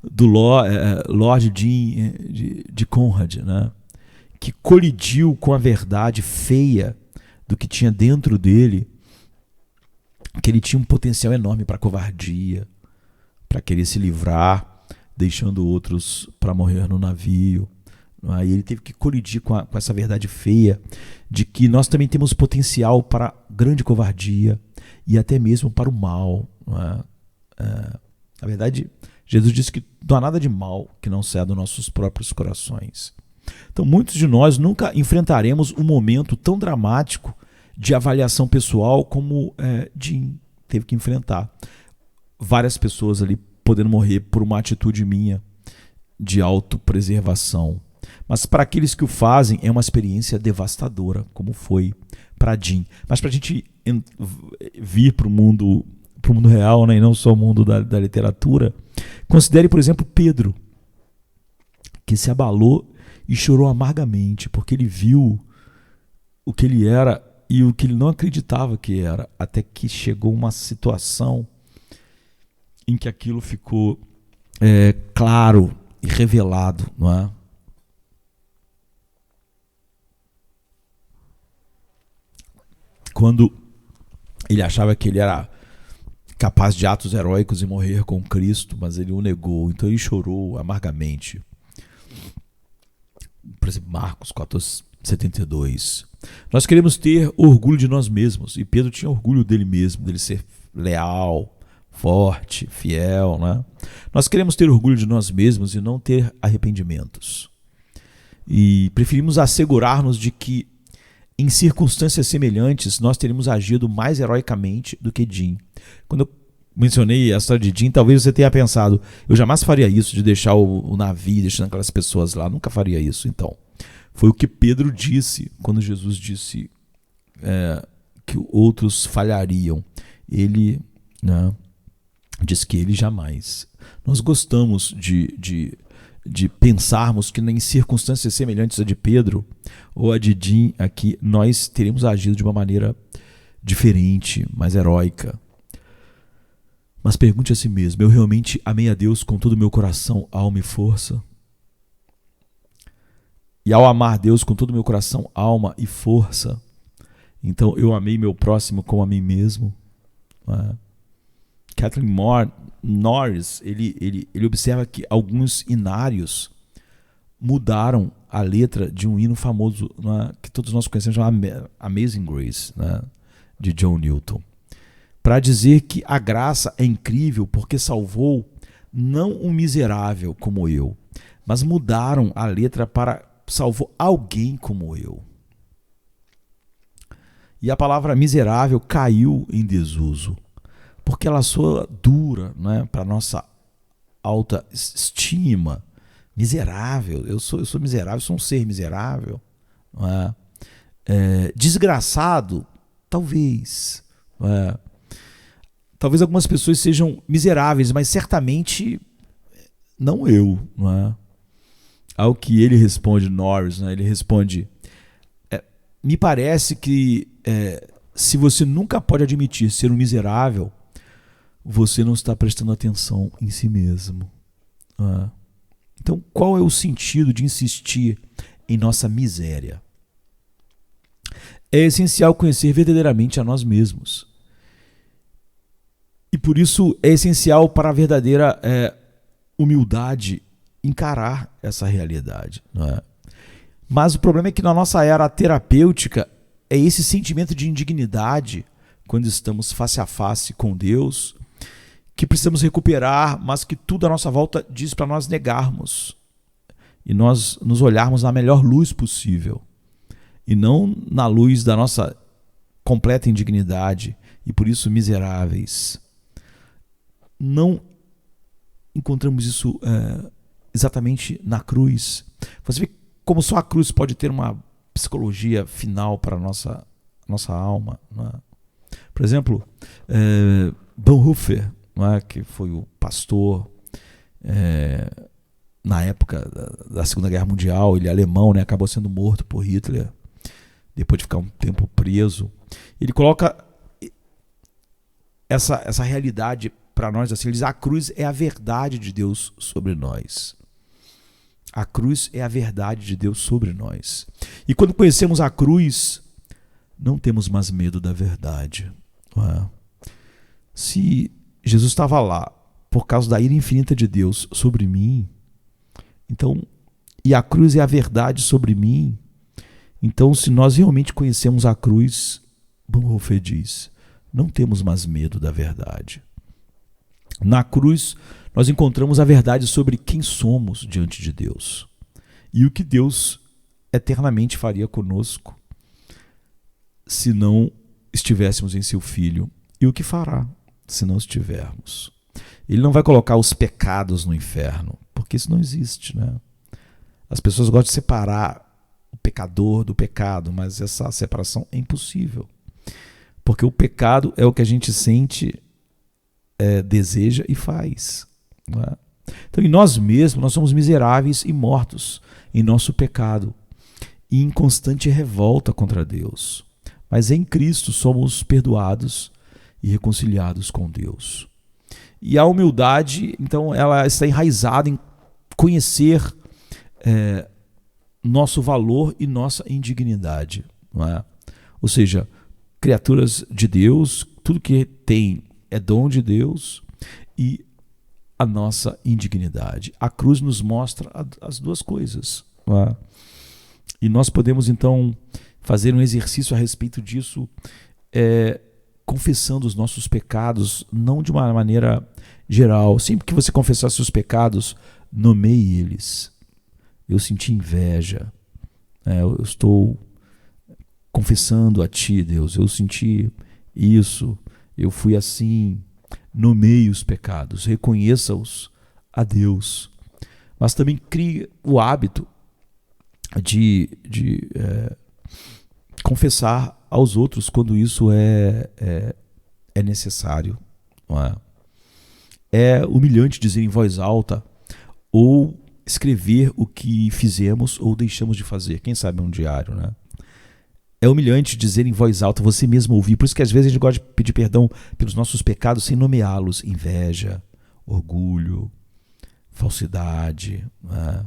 do Lord Jim de Conrad, né? Que colidiu com a verdade feia do que tinha dentro dele, que ele tinha um potencial enorme para covardia, para querer se livrar, deixando outros para morrer no navio, não é? E ele teve que colidir com essa verdade feia de que nós também temos potencial para grande covardia e até mesmo para o mal. Não é? Na verdade, Jesus disse que não há nada de mal que não saia dos nossos próprios corações. Então, muitos de nós nunca enfrentaremos um momento tão dramático de avaliação pessoal como Jim teve que enfrentar. Várias pessoas ali podendo morrer por uma atitude minha de autopreservação. Mas para aqueles que o fazem, é uma experiência devastadora, como foi para Jim. Mas para a gente vir para o mundo real, né, e não só o mundo da literatura, considere, por exemplo, Pedro, que se abalou e chorou amargamente, porque ele viu o que ele era e o que ele não acreditava que era, até que chegou uma situação em que aquilo ficou claro e revelado, não é? Quando ele achava que ele era capaz de atos heróicos e morrer com Cristo, mas ele o negou, então ele chorou amargamente. Por exemplo, Marcos 14:72. Nós queremos ter orgulho de nós mesmos, e Pedro tinha orgulho dele mesmo, dele ser leal, forte, fiel, né? Nós queremos ter orgulho de nós mesmos e não ter arrependimentos. E preferimos assegurar-nos de que em circunstâncias semelhantes nós teríamos agido mais heroicamente do que Jim. Quando eu mencionei a história de Jim, talvez você tenha pensado, eu jamais faria isso de deixar o navio, deixando aquelas pessoas lá, nunca faria isso. Então, foi o que Pedro disse quando Jesus disse que outros falhariam. Ele, né, disse que ele jamais. Nós gostamos de pensarmos que em circunstâncias semelhantes a de Pedro ou a de Jim aqui, nós teríamos agido de uma maneira diferente, mais heróica. Mas pergunte a si mesmo, eu realmente amei a Deus com todo o meu coração, alma e força? E ao amar Deus com todo o meu coração, alma e força, então eu amei meu próximo como a mim mesmo? Kathleen Norris, ele observa que alguns hinários mudaram a letra de um hino famoso, né, que todos nós conhecemos, chamado Amazing Grace, né, de John Newton, para dizer que a graça é incrível porque salvou não um miserável como eu, mas mudaram a letra para salvou alguém como eu. E a palavra miserável caiu em desuso, porque ela soa dura, né, para nossa alta estima. Miserável, eu sou miserável, sou um ser miserável. Não é? Desgraçado, talvez. Não é? Talvez algumas pessoas sejam miseráveis, mas certamente não eu. Não é? Ao que ele responde, Norris, né? Ele responde, me parece que se você nunca pode admitir ser um miserável, você não está prestando atenção em si mesmo. Não é? Então, qual é o sentido de insistir em nossa miséria? É essencial conhecer verdadeiramente a nós mesmos. E por isso é essencial para a verdadeira humildade encarar essa realidade. Não é? Mas o problema é que na nossa era terapêutica é esse sentimento de indignidade quando estamos face a face com Deus que precisamos recuperar, mas que tudo à nossa volta diz para nós negarmos e nós nos olharmos na melhor luz possível e não na luz da nossa completa indignidade e por isso miseráveis. Não encontramos isso exatamente na cruz. Você vê como só a cruz pode ter uma psicologia final para a nossa alma. Não é? Por exemplo, Bonhoeffer, não é? Que foi o pastor na época da Segunda Guerra Mundial, ele é alemão, né? Acabou sendo morto por Hitler depois de ficar um tempo preso. Ele coloca essa realidade para nós assim, ele diz, a cruz é a verdade de Deus sobre nós. A cruz é a verdade de Deus sobre nós. E quando conhecemos a cruz, não temos mais medo da verdade. Não é? Se Jesus estava lá por causa da ira infinita de Deus sobre mim, então e a cruz é a verdade sobre mim, então se nós realmente conhecemos a cruz, Bonhoeffer diz, não temos mais medo da verdade. Na cruz, nós encontramos a verdade sobre quem somos diante de Deus e o que Deus eternamente faria conosco se não estivéssemos em seu Filho, e o que fará se não estivermos. Ele não vai colocar os pecados no inferno, porque isso não existe, né? As pessoas gostam de separar o pecador do pecado, mas essa separação é impossível, porque o pecado é o que a gente sente, deseja e faz, não é? Então, em nós mesmos, nós somos miseráveis e mortos em nosso pecado e em constante revolta contra Deus. Mas em Cristo somos perdoados e reconciliados com Deus. E a humildade, então, ela está enraizada em conhecer nosso valor e nossa indignidade, não é? Ou seja, criaturas de Deus, tudo que tem é dom de Deus, e a nossa indignidade. A cruz nos mostra as duas coisas, não é? E nós podemos então fazer um exercício a respeito disso, confessando os nossos pecados, não de uma maneira geral. Sempre que você confessar seus pecados, nomeie eles. Eu senti inveja, eu estou confessando a ti, Deus, eu senti isso, eu fui assim. Nomeie os pecados, reconheça-os a Deus, mas também crie o hábito de confessar aos outros quando isso é necessário, não é? É humilhante dizer em voz alta ou escrever o que fizemos ou deixamos de fazer. Quem sabe um diário, né? É humilhante dizer em voz alta, você mesmo ouvir. Por isso que às vezes a gente gosta de pedir perdão pelos nossos pecados sem nomeá-los. Inveja, orgulho, falsidade, né?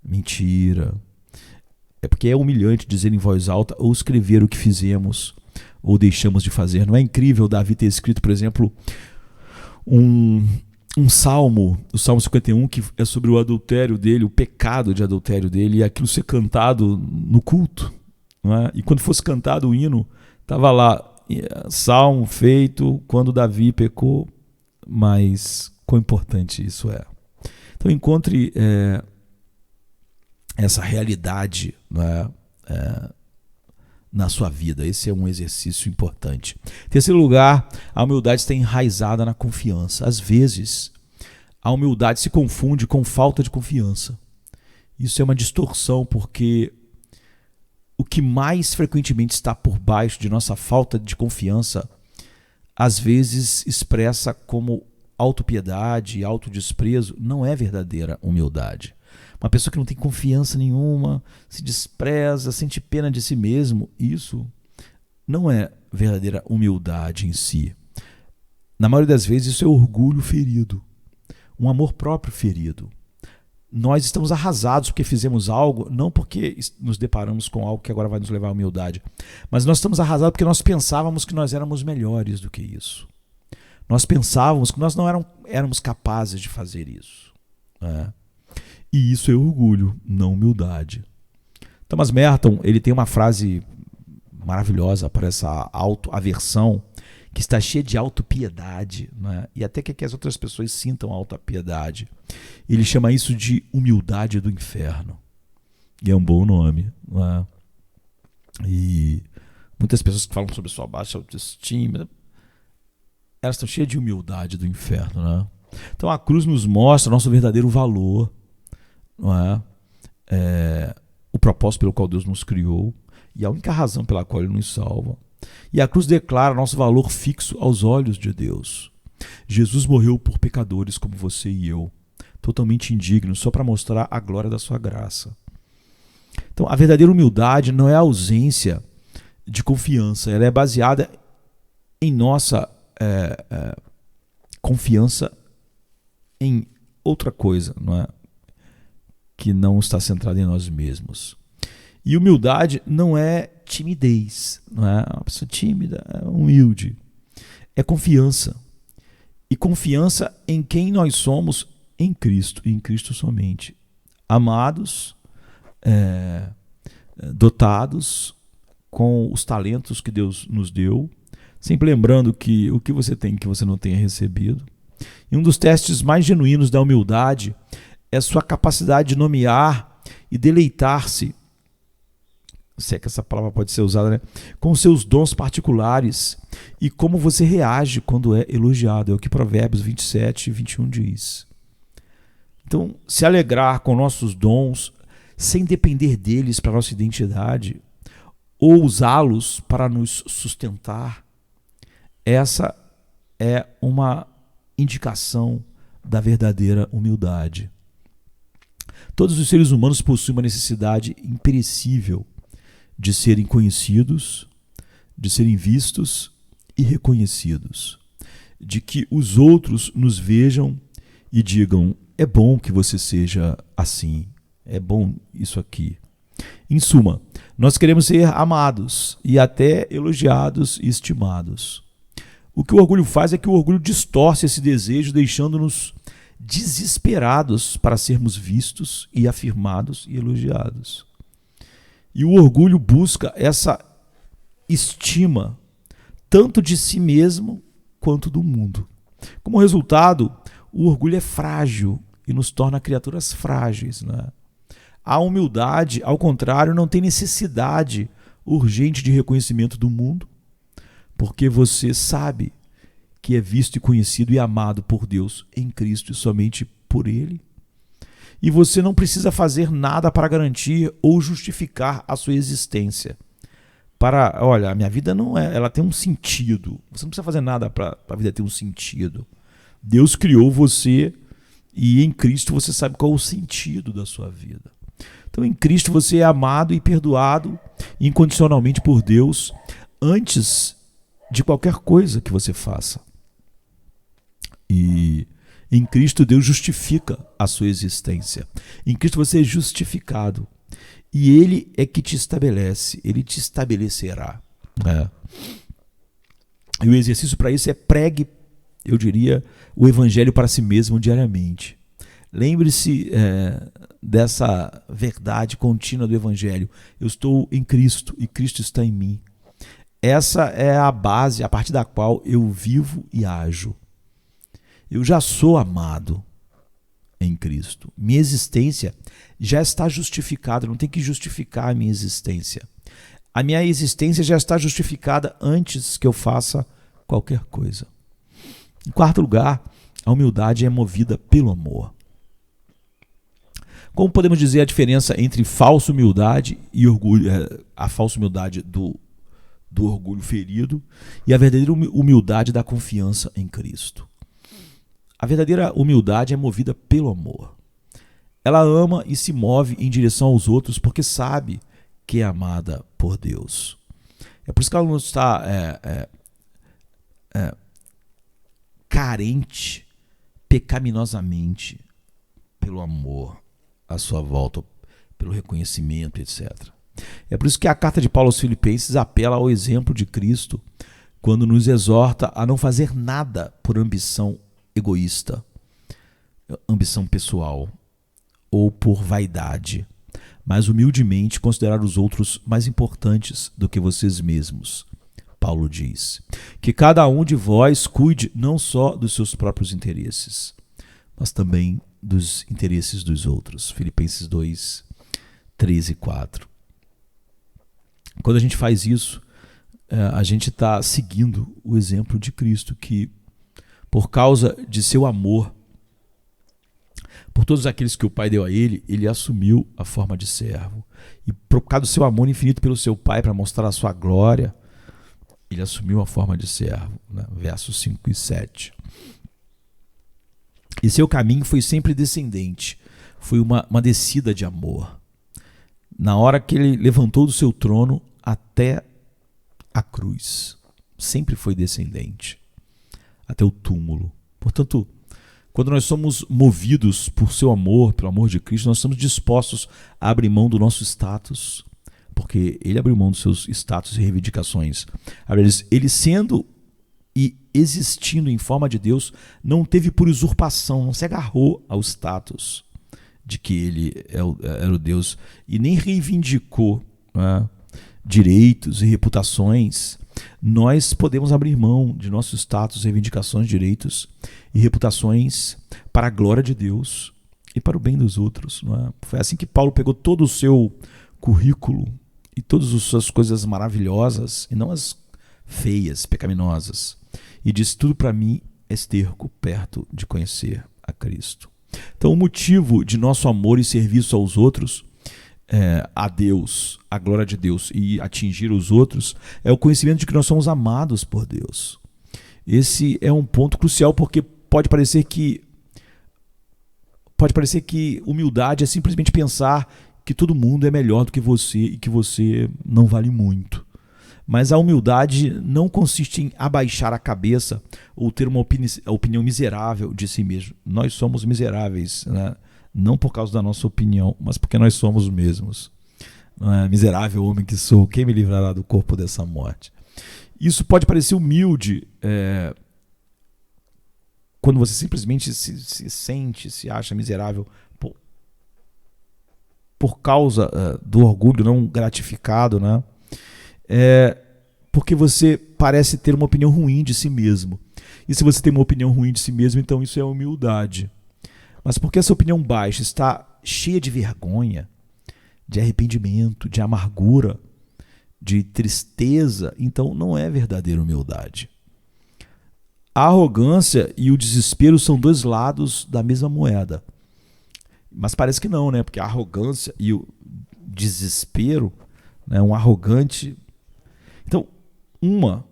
Mentira. É porque é humilhante dizer em voz alta ou escrever o que fizemos ou deixamos de fazer. Não é incrível Davi ter escrito, por exemplo, um salmo, o Salmo 51, que é sobre o adultério dele, o pecado de adultério dele, e aquilo ser cantado no culto, não é? E quando fosse cantado o hino, estava lá, salmo feito quando Davi pecou, mas quão importante isso é. Então encontre essa realidade, não é? Na sua vida. Esse é um exercício importante. Em terceiro lugar, a humildade está enraizada na confiança. Às vezes, a humildade se confunde com falta de confiança. Isso é uma distorção, porque o que mais frequentemente está por baixo de nossa falta de confiança, às vezes expressa como autopiedade e autodesprezo, não é verdadeira humildade. Uma pessoa que não tem confiança nenhuma, se despreza, sente pena de si mesmo, isso não é verdadeira humildade em si. Na maioria das vezes isso é orgulho ferido, um amor próprio ferido. Nós estamos arrasados porque fizemos algo, não porque nos deparamos com algo que agora vai nos levar à humildade, mas nós estamos arrasados porque nós pensávamos que nós éramos melhores do que isso. Nós pensávamos que nós não éramos capazes de fazer isso, né? E isso é orgulho, não humildade. Thomas Merton, ele tem uma frase maravilhosa para essa autoaversão, que está cheia de autopiedade, né? E até que as outras pessoas sintam autopiedade. Ele chama isso de humildade do inferno. E é um bom nome, né? E muitas pessoas que falam sobre sua baixa autoestima, elas estão cheias de humildade do inferno, né? Então a cruz nos mostra nosso verdadeiro valor, não é? O propósito pelo qual Deus nos criou e a única razão pela qual Ele nos salva. E a cruz declara nosso valor fixo aos olhos de Deus. Jesus morreu por pecadores como você e eu, totalmente indignos, só para mostrar a glória da sua graça. Então a verdadeira humildade não é a ausência de confiança, ela é baseada em nossa confiança em outra coisa, não é? Que não está centrada em nós mesmos. E humildade não é timidez, não é? Uma pessoa tímida, humilde. É confiança. E confiança em quem nós somos em Cristo, e em Cristo somente. Amados dotados com os talentos que Deus nos deu, sempre lembrando que o que você tem que você não tenha recebido. E um dos testes mais genuínos da humildade é sua capacidade de nomear e deleitar-se, se é que essa palavra pode ser usada, né? Com seus dons particulares e como você reage quando é elogiado. É o que Provérbios 27 e 21 diz. Então, se alegrar com nossos dons sem depender deles para a nossa identidade ou usá-los para nos sustentar, essa é uma indicação da verdadeira humildade. Todos os seres humanos possuem uma necessidade imperecível de serem conhecidos, de serem vistos e reconhecidos, de que os outros nos vejam e digam: é bom que você seja assim, é bom isso aqui. Em suma, nós queremos ser amados e até elogiados e estimados. O que o orgulho faz é que o orgulho distorce esse desejo, deixando-nos desesperados para sermos vistos e afirmados e elogiados. E o orgulho busca essa estima, tanto de si mesmo quanto do mundo. Como resultado, o orgulho é frágil e nos torna criaturas frágeis, né? A humildade, ao contrário, não tem necessidade urgente de reconhecimento do mundo, porque você sabe que é visto e conhecido e amado por Deus em Cristo e somente por Ele. E você não precisa fazer nada para garantir ou justificar a sua existência. Olha, a minha vida não é, ela tem um sentido. Você não precisa fazer nada para a vida ter um sentido. Deus criou você e em Cristo você sabe qual é o sentido da sua vida. Então, em Cristo você é amado e perdoado incondicionalmente por Deus antes de qualquer coisa que você faça. E em Cristo Deus justifica a sua existência. Em Cristo você é justificado. E Ele é que te estabelece, Ele te estabelecerá. E o exercício para isso é pregue, eu diria, o Evangelho para si mesmo diariamente. Lembre-se dessa verdade contínua do Evangelho. Eu estou em Cristo e Cristo está em mim. Essa é a base a partir da qual eu vivo e ajo. Eu já sou amado em Cristo. Minha existência já está justificada, não tem que justificar a minha existência. A minha existência já está justificada antes que eu faça qualquer coisa. Em quarto lugar, a humildade é movida pelo amor. Como podemos dizer a diferença entre falsa humildade e orgulho, a falsa humildade do orgulho ferido e a verdadeira humildade da confiança em Cristo? A verdadeira humildade é movida pelo amor. Ela ama e se move em direção aos outros porque sabe que é amada por Deus. É por isso que ela não está carente pecaminosamente pelo amor à sua volta, pelo reconhecimento, etc. É por isso que a carta de Paulo aos Filipenses apela ao exemplo de Cristo quando nos exorta a não fazer nada por ambição egoísta, ambição pessoal ou por vaidade, mas humildemente considerar os outros mais importantes do que vocês mesmos. Paulo diz que cada um de vós cuide não só dos seus próprios interesses, mas também dos interesses dos outros. Filipenses 2, 13 e 4. Quando a gente faz isso, a gente está seguindo o exemplo de Cristo, que por causa de seu amor por todos aqueles que o Pai deu a ele, ele assumiu a forma de servo. E por causa do seu amor infinito pelo seu Pai, para mostrar a sua glória, ele assumiu a forma de servo. Né? Versos 5 e 7. E seu caminho foi sempre descendente. Foi uma descida de amor. Na hora que ele levantou do seu trono até a cruz. Sempre foi descendente. Até o túmulo. Portanto, quando nós somos movidos por seu amor, pelo amor de Cristo, nós estamos dispostos a abrir mão do nosso status, porque ele abriu mão dos seus status e reivindicações. Ele sendo e existindo em forma de Deus, não teve por usurpação, não se agarrou ao status de que ele era o Deus, e nem reivindicou, né, direitos e reputações, nós podemos abrir mão de nossos status, reivindicações, direitos e reputações para a glória de Deus e para o bem dos outros. Não é? Foi assim que Paulo pegou todo o seu currículo e todas as suas coisas maravilhosas, e não as feias, pecaminosas, e disse: tudo para mim é esterco perto de conhecer a Cristo. Então, o motivo de nosso amor e serviço aos outros, a Deus, a glória de Deus, e atingir os outros, é o conhecimento de que nós somos amados por Deus. Esse é um ponto crucial, porque pode parecer que humildade é simplesmente pensar que todo mundo é melhor do que você e que você não vale muito. Mas a humildade não consiste em abaixar a cabeça ou ter uma opinião miserável de si mesmo. Nós somos miseráveis, né? Não por causa da nossa opinião, mas porque nós somos os mesmos. Miserável homem que sou, quem me livrará do corpo dessa morte? Isso pode parecer humilde quando você simplesmente se acha miserável por causa do orgulho não gratificado, né? Porque você parece ter uma opinião ruim de si mesmo. E se você tem uma opinião ruim de si mesmo, então isso é humildade. Mas porque essa opinião baixa está cheia de vergonha, de arrependimento, de amargura, de tristeza, então não é verdadeira humildade. A arrogância e o desespero são dois lados da mesma moeda. Mas parece que não, né? Porque a arrogância e o desespero, né? Um arrogante... Então, uma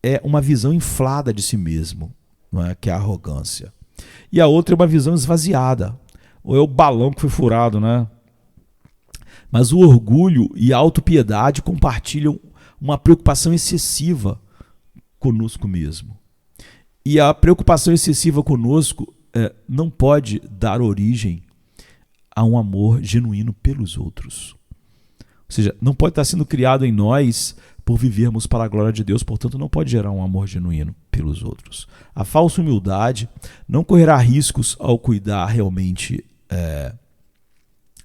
é uma visão inflada de si mesmo, não é? Que é a arrogância. E a outra é uma visão esvaziada, ou é o balão que foi furado, né? Mas o orgulho e a autopiedade compartilham uma preocupação excessiva conosco mesmo. E a preocupação excessiva conosco não pode dar origem a um amor genuíno pelos outros. Ou seja, não pode estar sendo criado em nós por vivermos para a glória de Deus, portanto não pode gerar um amor genuíno pelos outros. A falsa humildade não correrá riscos ao cuidar realmente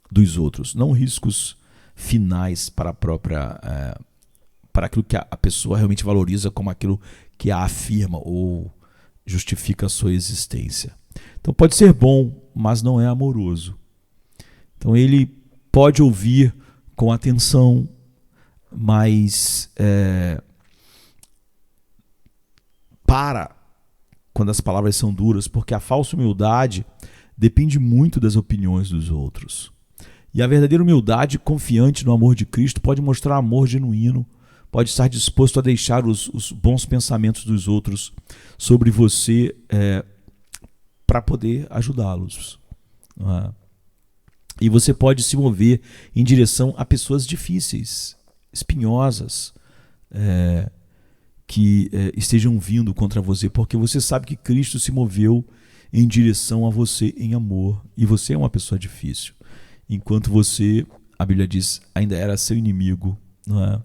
dos outros, não riscos finais para a própria, para aquilo que a pessoa realmente valoriza como aquilo que a afirma ou justifica a sua existência. Então pode ser bom, mas não é amoroso. Então ele pode ouvir com atenção, mas para quando as palavras são duras, porque a falsa humildade depende muito das opiniões dos outros. E a verdadeira humildade, confiante no amor de Cristo, pode mostrar amor genuíno, pode estar disposto a deixar os bons pensamentos dos outros sobre você para poder ajudá-los. Não é? E você pode se mover em direção a pessoas difíceis, espinhosas, que estejam vindo contra você, porque você sabe que Cristo se moveu em direção a você em amor, e você é uma pessoa difícil, enquanto você, a Bíblia diz, ainda era seu inimigo, não é?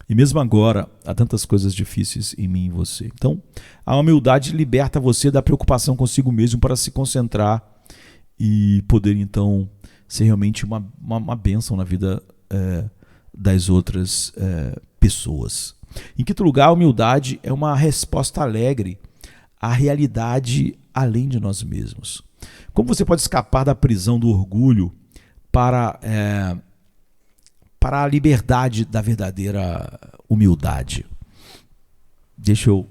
E mesmo agora, há tantas coisas difíceis em mim e em você. Então, a humildade liberta você da preocupação consigo mesmo para se concentrar e poder, então, ser realmente uma bênção na vida das outras pessoas. Em quinto lugar, a humildade é uma resposta alegre à realidade além de nós mesmos. Como você pode escapar da prisão do orgulho para a liberdade da verdadeira humildade? Deixa eu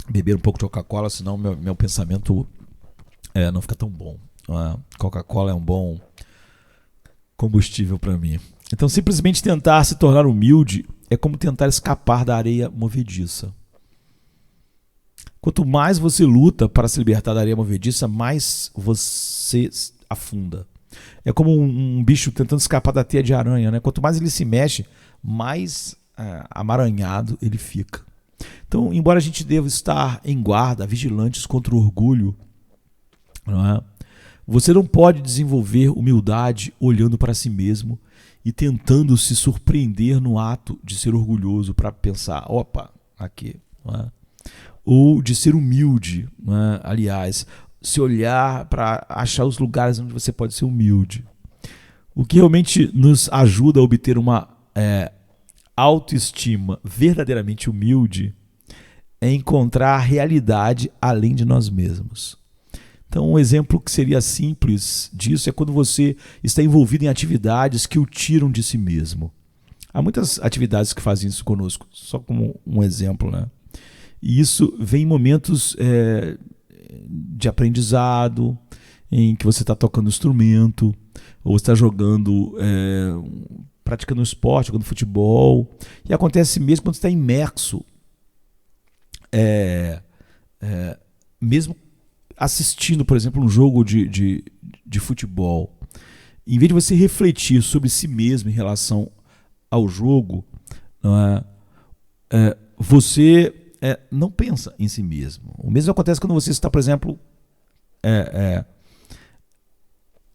beber um pouco de Coca-Cola, senão meu pensamento não fica tão bom. Coca-Cola é um bom combustível para mim. Então, simplesmente tentar se tornar humilde é como tentar escapar da areia movediça. Quanto mais você luta para se libertar da areia movediça, mais você afunda. É como um bicho tentando escapar da teia de aranha, né? Quanto mais ele se mexe, mais amaranhado ele fica. Então, embora a gente deva estar em guarda, vigilantes contra o orgulho, não é? Você não pode desenvolver humildade olhando para si mesmo e tentando se surpreender no ato de ser orgulhoso para pensar, opa, aqui. Não é? ou de ser humilde, né? Aliás, se olhar para achar os lugares onde você pode ser humilde. O que realmente nos ajuda a obter uma autoestima verdadeiramente humilde é encontrar a realidade além de nós mesmos. Então, um exemplo que seria simples disso é quando você está envolvido em atividades que o tiram de si mesmo. Há muitas atividades que fazem isso conosco, só como um exemplo, né? E isso vem em momentos de aprendizado, em que você está tocando instrumento, ou está jogando, praticando esporte, jogando futebol. E acontece mesmo quando você está imerso, mesmo assistindo, por exemplo, um jogo de futebol. Em vez de você refletir sobre si mesmo em relação ao jogo, você não pensa em si mesmo. O mesmo acontece quando você está, por exemplo,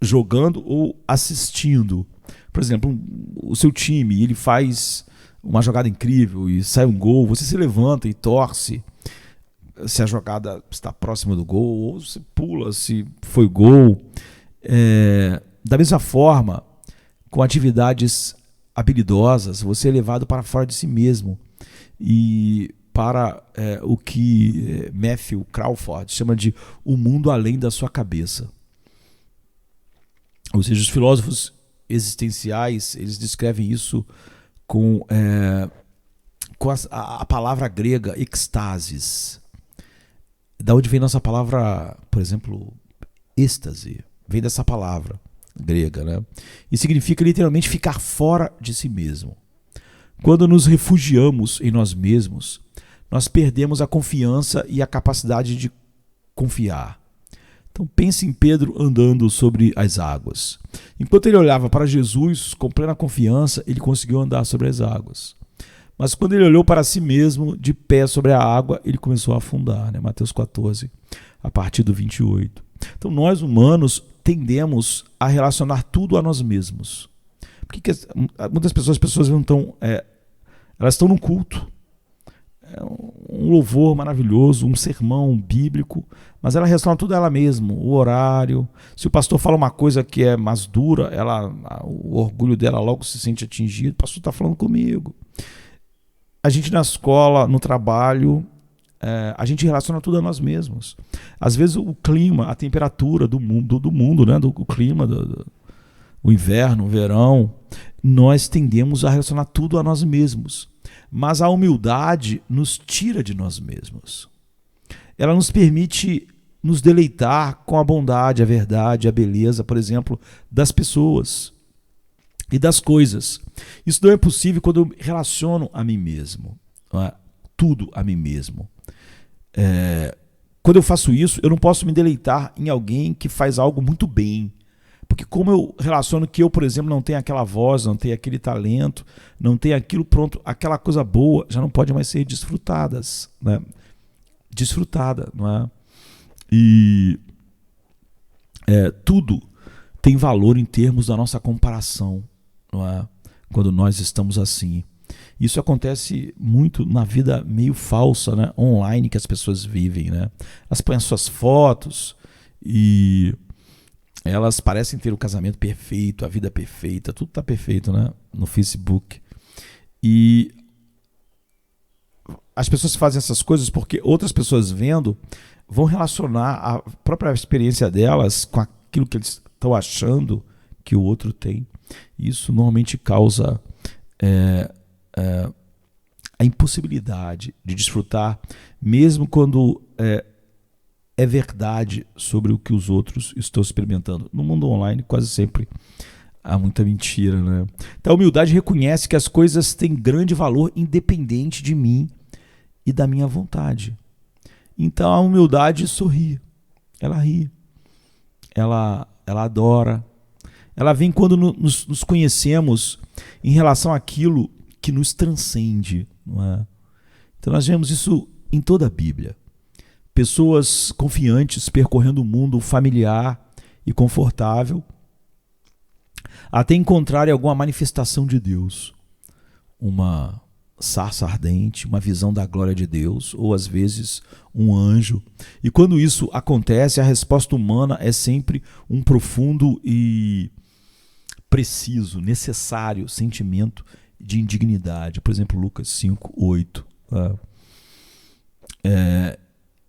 jogando ou assistindo. Por exemplo, o seu time, ele faz uma jogada incrível e sai um gol, você se levanta e torce se a jogada está próxima do gol, ou você pula se foi gol. Da mesma forma, com atividades habilidosas, você é levado para fora de si mesmo e para o que Matthew Crawford chama de o mundo além da sua cabeça. Ou seja, os filósofos existenciais, eles descrevem isso com a palavra grega êxtasis. Da onde vem nossa palavra, por exemplo, êxtase? Vem dessa palavra grega, né? E significa literalmente ficar fora de si mesmo. Quando nos refugiamos em nós mesmos, nós perdemos a confiança e a capacidade de confiar. Então pense em Pedro andando sobre as águas. Enquanto ele olhava para Jesus com plena confiança, ele conseguiu andar sobre as águas. Mas quando ele olhou para si mesmo, de pé sobre a água, ele começou a afundar, né? Mateus 14, a partir do 28. Então nós humanos tendemos a relacionar tudo a nós mesmos. Por que muitas pessoas não estão... elas estão num culto, um louvor maravilhoso, um sermão bíblico, mas ela relaciona tudo a ela mesma, o horário. Se o pastor fala uma coisa que é mais dura, o orgulho dela logo se sente atingido. O pastor está falando comigo. A gente na escola, no trabalho, a gente relaciona tudo a nós mesmos. Às vezes o clima, a temperatura do mundo, né? O clima, o inverno, o verão, nós tendemos a relacionar tudo a nós mesmos. Mas a humildade nos tira de nós mesmos. Ela nos permite nos deleitar com a bondade, a verdade, a beleza, por exemplo, das pessoas e das coisas. Isso não é possível quando eu relaciono a mim mesmo, tudo a mim mesmo. Quando eu faço isso, eu não posso me deleitar em alguém que faz algo muito bem. Porque como eu relaciono que eu, por exemplo, não tenho aquela voz, não tenho aquele talento, não tenho aquilo pronto, aquela coisa boa já não pode mais ser desfrutadas, né? Desfrutada, não é? E tudo tem valor em termos da nossa comparação, não é? Quando nós estamos assim. Isso acontece muito na vida meio falsa, né? Online, que as pessoas vivem, né? Elas põem as suas fotos e elas parecem ter o casamento perfeito, a vida perfeita, tudo está perfeito, né? No Facebook. E as pessoas fazem essas coisas porque outras pessoas vendo vão relacionar a própria experiência delas com aquilo que eles estão achando que o outro tem. Isso normalmente causa a impossibilidade de desfrutar, mesmo quando é verdade sobre o que os outros estão experimentando. No mundo online, quase sempre há muita mentira, né? Então, a humildade reconhece que as coisas têm grande valor independente de mim e da minha vontade. Então, a humildade sorri, ela ri, ela adora. Ela vem quando nos conhecemos em relação àquilo que nos transcende, não é? Então, nós vemos isso em toda a Bíblia. Pessoas confiantes percorrendo o mundo familiar e confortável até encontrarem alguma manifestação de Deus, uma sarça ardente, uma visão da glória de Deus, ou às vezes um anjo. E quando isso acontece, a resposta humana é sempre um profundo e preciso, necessário sentimento de indignidade. Por exemplo, Lucas 5:8.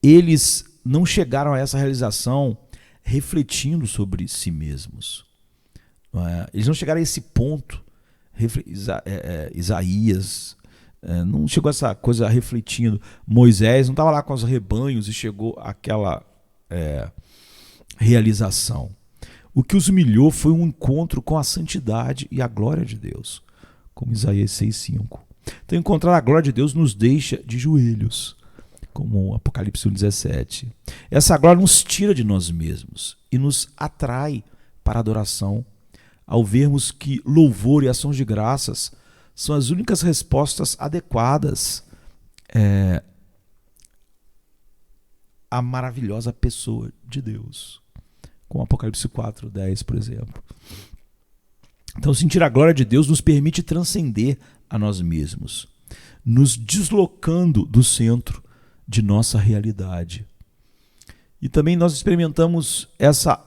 Eles não chegaram a essa realização refletindo sobre si mesmos. Eles não chegaram a esse ponto. Isaías não chegou a essa coisa refletindo. Moisés não estava lá com os rebanhos e chegou àquela realização. O que os humilhou foi um encontro com a santidade e a glória de Deus, como Isaías 6:5. Então, encontrar a glória de Deus nos deixa de joelhos, como Apocalipse 1:17. Essa glória nos tira de nós mesmos e nos atrai para a adoração, ao vermos que louvor e ações de graças são as únicas respostas adequadas à maravilhosa pessoa de Deus, como Apocalipse 4:10, por exemplo. Então, sentir a glória de Deus nos permite transcender a nós mesmos, nos deslocando do centro de nossa realidade. E também nós experimentamos essa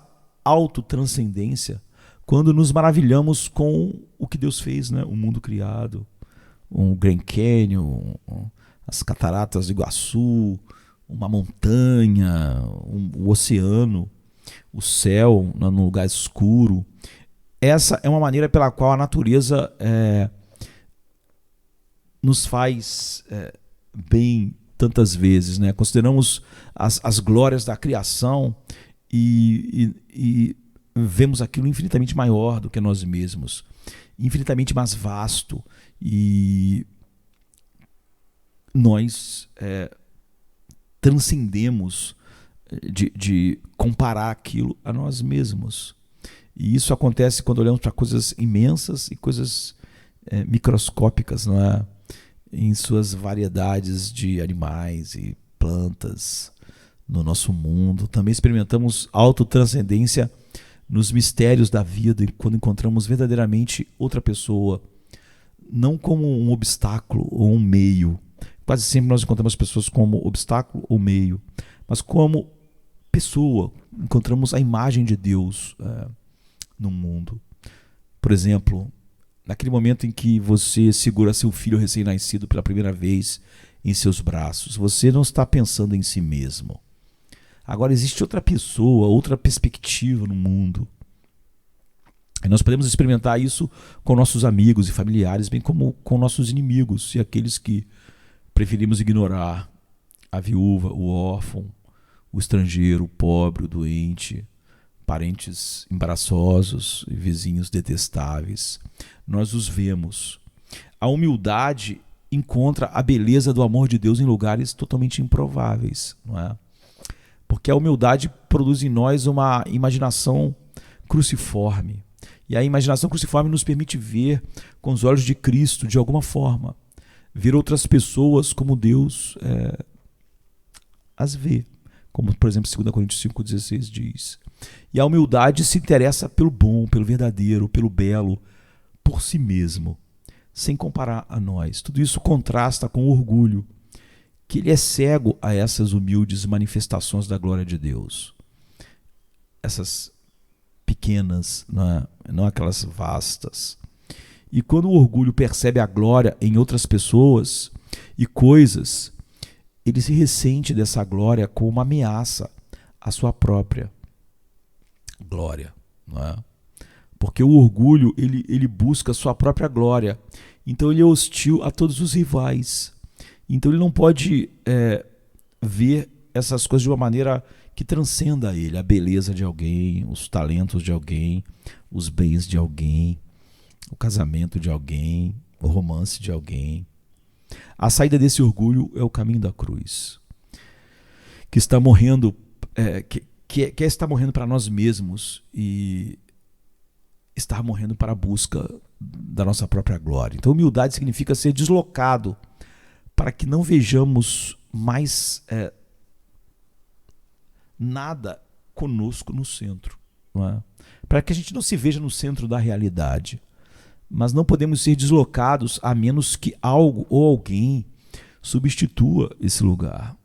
autotranscendência quando nos maravilhamos com o que Deus fez, né? O mundo criado, o Grand Canyon, as cataratas do Iguaçu, uma montanha, o oceano, o céu num lugar escuro. Essa é uma maneira pela qual a natureza nos faz bem tantas vezes, né? Consideramos as glórias da criação e vemos aquilo infinitamente maior do que nós mesmos, infinitamente mais vasto, e nós transcendemos de comparar aquilo a nós mesmos. E isso acontece quando olhamos para coisas imensas e coisas microscópicas, não é? Em suas variedades de animais e plantas no nosso mundo. Também experimentamos autotranscendência nos mistérios da vida, quando encontramos verdadeiramente outra pessoa, não como um obstáculo ou um meio. Quase sempre nós encontramos pessoas como obstáculo ou meio, mas como pessoa. Encontramos a imagem de Deus no mundo. Por exemplo, naquele momento em que você segura seu filho recém-nascido pela primeira vez em seus braços, você não está pensando em si mesmo. Agora existe outra pessoa, outra perspectiva no mundo. E nós podemos experimentar isso com nossos amigos e familiares, bem como com nossos inimigos e aqueles que preferimos ignorar: a viúva, o órfão, o estrangeiro, o pobre, o doente, parentes embaraçosos e vizinhos detestáveis. Nós os vemos. A humildade encontra a beleza do amor de Deus em lugares totalmente improváveis, não é? Porque a humildade produz em nós uma imaginação cruciforme. E a imaginação cruciforme nos permite ver com os olhos de Cristo, de alguma forma, ver outras pessoas como Deus as vê. Como, por exemplo, 2 Coríntios 5,16 diz. E a humildade se interessa pelo bom, pelo verdadeiro, pelo belo, por si mesmo, sem comparar a nós. Tudo isso contrasta com o orgulho, que ele é cego a essas humildes manifestações da glória de Deus. Essas pequenas, não aquelas vastas. E quando o orgulho percebe a glória em outras pessoas e coisas, ele se ressente dessa glória como uma ameaça à sua própria glória, não é? Porque o orgulho ele busca a sua própria glória. Então ele é hostil a todos os rivais. Então ele não pode ver essas coisas de uma maneira que transcenda ele, a beleza de alguém, os talentos de alguém, os bens de alguém, o casamento de alguém, o romance de alguém. A saída desse orgulho é o caminho da cruz, que está morrendo, que está morrendo para nós mesmos e está morrendo para a busca da nossa própria glória. Então humildade significa ser deslocado para que não vejamos mais nada conosco no centro, não é? Para que a gente não se veja no centro da realidade, mas não podemos ser deslocados a menos que algo ou alguém substitua esse lugar.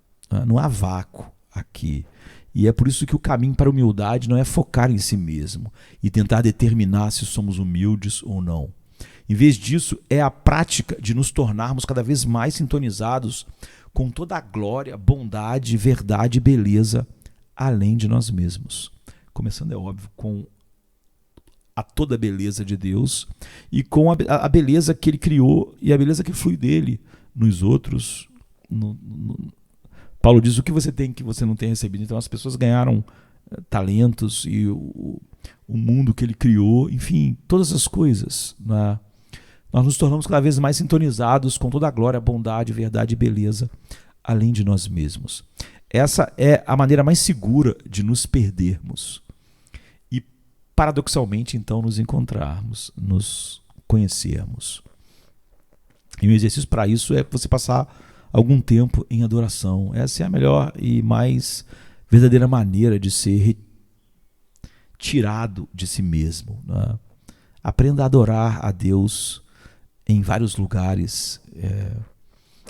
Não há vácuo aqui. E é por isso que o caminho para a humildade não é focar em si mesmo e tentar determinar se somos humildes ou não. Em vez disso, é a prática de nos tornarmos cada vez mais sintonizados com toda a glória, bondade, verdade e beleza além de nós mesmos. Começando, é óbvio, com a toda a beleza de Deus e com a beleza que Ele criou e a beleza que flui dele nos outros. Paulo diz: o que você tem que você não tem recebido? Então as pessoas ganharam talentos e o mundo que Ele criou, enfim, todas as coisas, né? Nós nos tornamos cada vez mais sintonizados com toda a glória, bondade, verdade e beleza além de nós mesmos. Essa é a maneira mais segura de nos perdermos e, paradoxalmente, então, nos encontrarmos, nos conhecermos. E um exercício para isso é você passar algum tempo em adoração. Essa é a melhor e mais verdadeira maneira de ser retirado de si mesmo, né? Aprenda a adorar a Deus em vários lugares.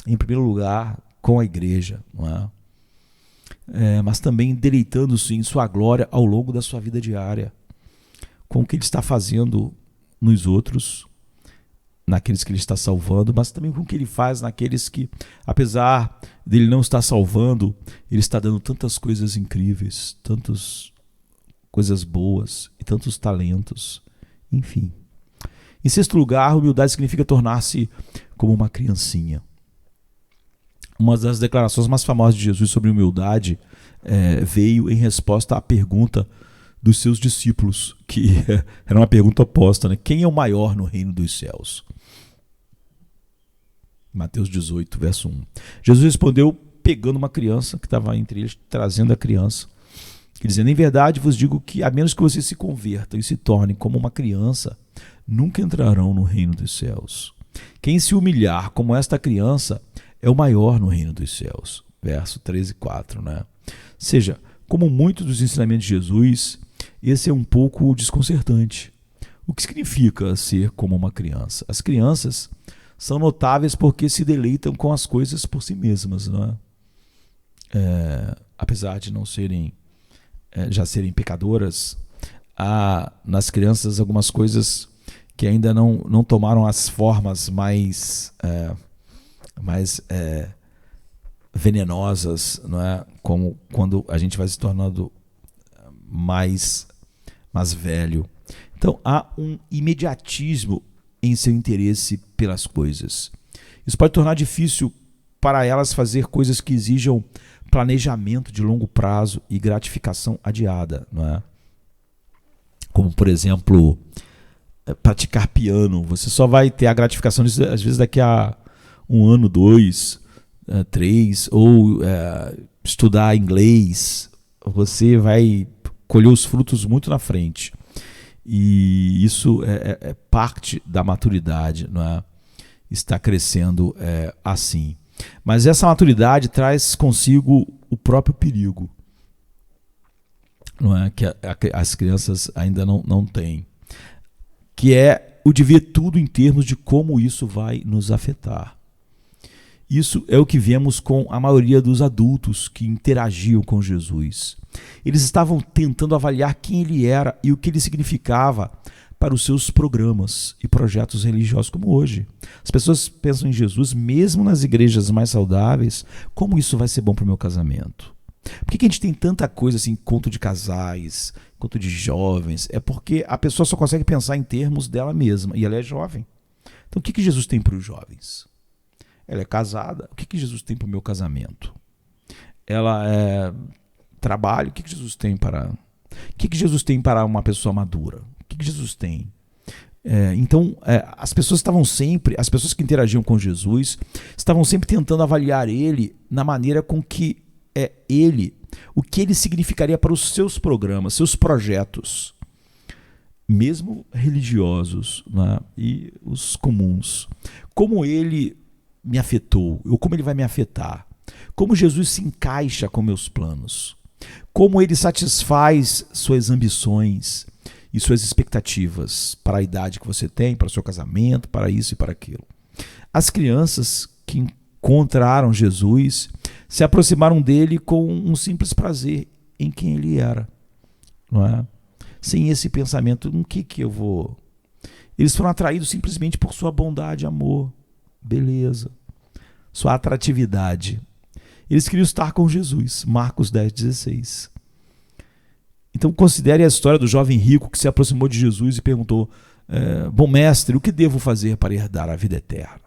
Em primeiro lugar, com a igreja, não é? Mas também deleitando-se em sua glória ao longo da sua vida diária, com o que Ele está fazendo nos outros, naqueles que Ele está salvando, mas também com o que Ele faz naqueles que, apesar dele não estar salvando, Ele está dando tantas coisas incríveis, tantas coisas boas e tantos talentos, enfim. Em sexto lugar, humildade significa tornar-se como uma criancinha. Uma das declarações mais famosas de Jesus sobre humildade veio em resposta à pergunta dos seus discípulos, que era uma pergunta oposta, né? Quem é o maior no reino dos céus? Mateus 18, verso 1. Jesus respondeu pegando uma criança que estava entre eles, trazendo a criança, dizendo: em verdade vos digo que a menos que vocês se convertam e se tornem como uma criança, nunca entrarão no reino dos céus. Quem se humilhar como esta criança é o maior no reino dos céus. Verso 13 e 4, né? Ou seja, como muitos dos ensinamentos de Jesus, esse é um pouco desconcertante. O que significa ser como uma criança? As crianças são notáveis porque se deleitam com as coisas por si mesmas, não é? Apesar de não serem, já serem pecadoras, há nas crianças algumas coisas que ainda não tomaram as formas mais venenosas, não é? Como quando a gente vai se tornando mais velho. Então há um imediatismo em seu interesse pelas coisas. Isso pode tornar difícil para elas fazer coisas que exijam planejamento de longo prazo e gratificação adiada, não é? Como, por exemplo, praticar piano. Você só vai ter a gratificação disso, às vezes, daqui a 1 ano, 2, 3, ou estudar inglês. Você vai colher os frutos muito na frente. E isso é parte da maturidade, não é? Está crescendo assim. Mas essa maturidade traz consigo o próprio perigo, não é? Que as crianças ainda não têm, que é o de ver tudo em termos de como isso vai nos afetar. Isso é o que vemos com a maioria dos adultos que interagiam com Jesus. Eles estavam tentando avaliar quem ele era e o que ele significava para os seus programas e projetos religiosos, como hoje. As pessoas pensam em Jesus, mesmo nas igrejas mais saudáveis, como isso vai ser bom para o meu casamento? Por que a gente tem tanta coisa assim, encontro de casais, encontro de jovens? É porque a pessoa só consegue pensar em termos dela mesma, e ela é jovem. Então o que Jesus tem para os jovens? Ela é casada, o que Jesus tem para o meu casamento? Ela é trabalho, o que Jesus tem para... O que Jesus tem para uma pessoa madura? O que Jesus tem? Então, as pessoas que interagiam com Jesus, estavam sempre tentando avaliar ele na maneira com que o que ele significaria para os seus programas, seus projetos, mesmo religiosos, né? E os comuns. Como ele me afetou, ou como ele vai me afetar, como Jesus se encaixa com meus planos, como ele satisfaz suas ambições e suas expectativas para a idade que você tem, para o seu casamento, para isso e para aquilo. As crianças que encontraram Jesus se aproximaram dele com um simples prazer em quem ele era, não é? Sem esse pensamento, no que eu vou... Eles foram atraídos simplesmente por sua bondade, amor, beleza, sua atratividade. Eles queriam estar com Jesus, Marcos 10,16. Então considere a história do jovem rico que se aproximou de Jesus e perguntou: bom mestre, o que devo fazer para herdar a vida eterna?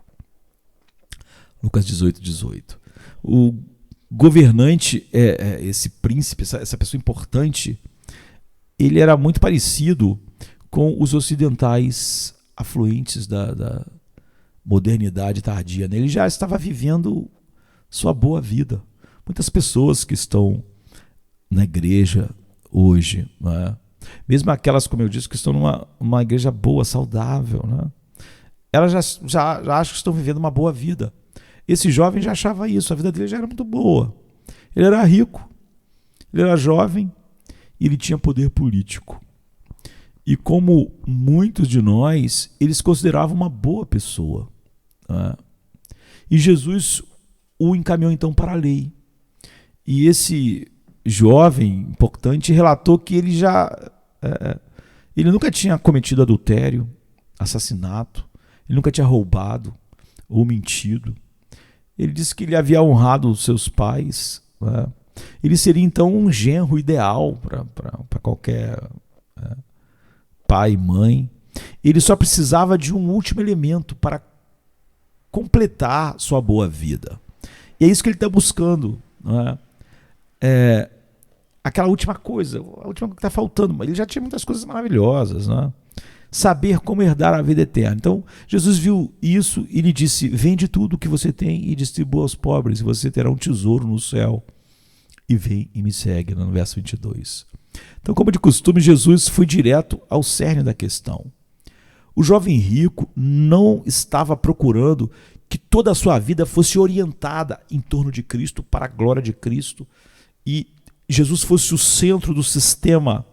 Lucas 18:18. O governante, esse príncipe, essa pessoa importante, ele era muito parecido com os ocidentais afluentes da modernidade tardia. Ele já estava vivendo sua boa vida. Muitas pessoas que estão na igreja hoje, né? Mesmo aquelas, como eu disse, que estão numa igreja boa, saudável, né? Elas já acham que estão vivendo uma boa vida. Esse jovem já achava isso, a vida dele já era muito boa. Ele era rico, ele era jovem e ele tinha poder político. E como muitos de nós, eles consideravam uma boa pessoa, né? E Jesus o encaminhou então para a lei. E esse jovem importante relatou que ele ele nunca tinha cometido adultério, assassinato, ele nunca tinha roubado ou mentido. Ele disse que ele havia honrado os seus pais, né? Ele seria então um genro ideal para qualquer pai e mãe. Ele só precisava de um último elemento para completar sua boa vida. E é isso que ele está buscando, né? Aquela última coisa, a última que está faltando. Mas ele já tinha muitas coisas maravilhosas, né? Saber como herdar a vida eterna. Então, Jesus viu isso e lhe disse: vende tudo o que você tem e distribua aos pobres, e você terá um tesouro no céu. E vem e me segue, no verso 22. Então, como de costume, Jesus foi direto ao cerne da questão. O jovem rico não estava procurando que toda a sua vida fosse orientada em torno de Cristo, para a glória de Cristo, e Jesus fosse o centro do sistema,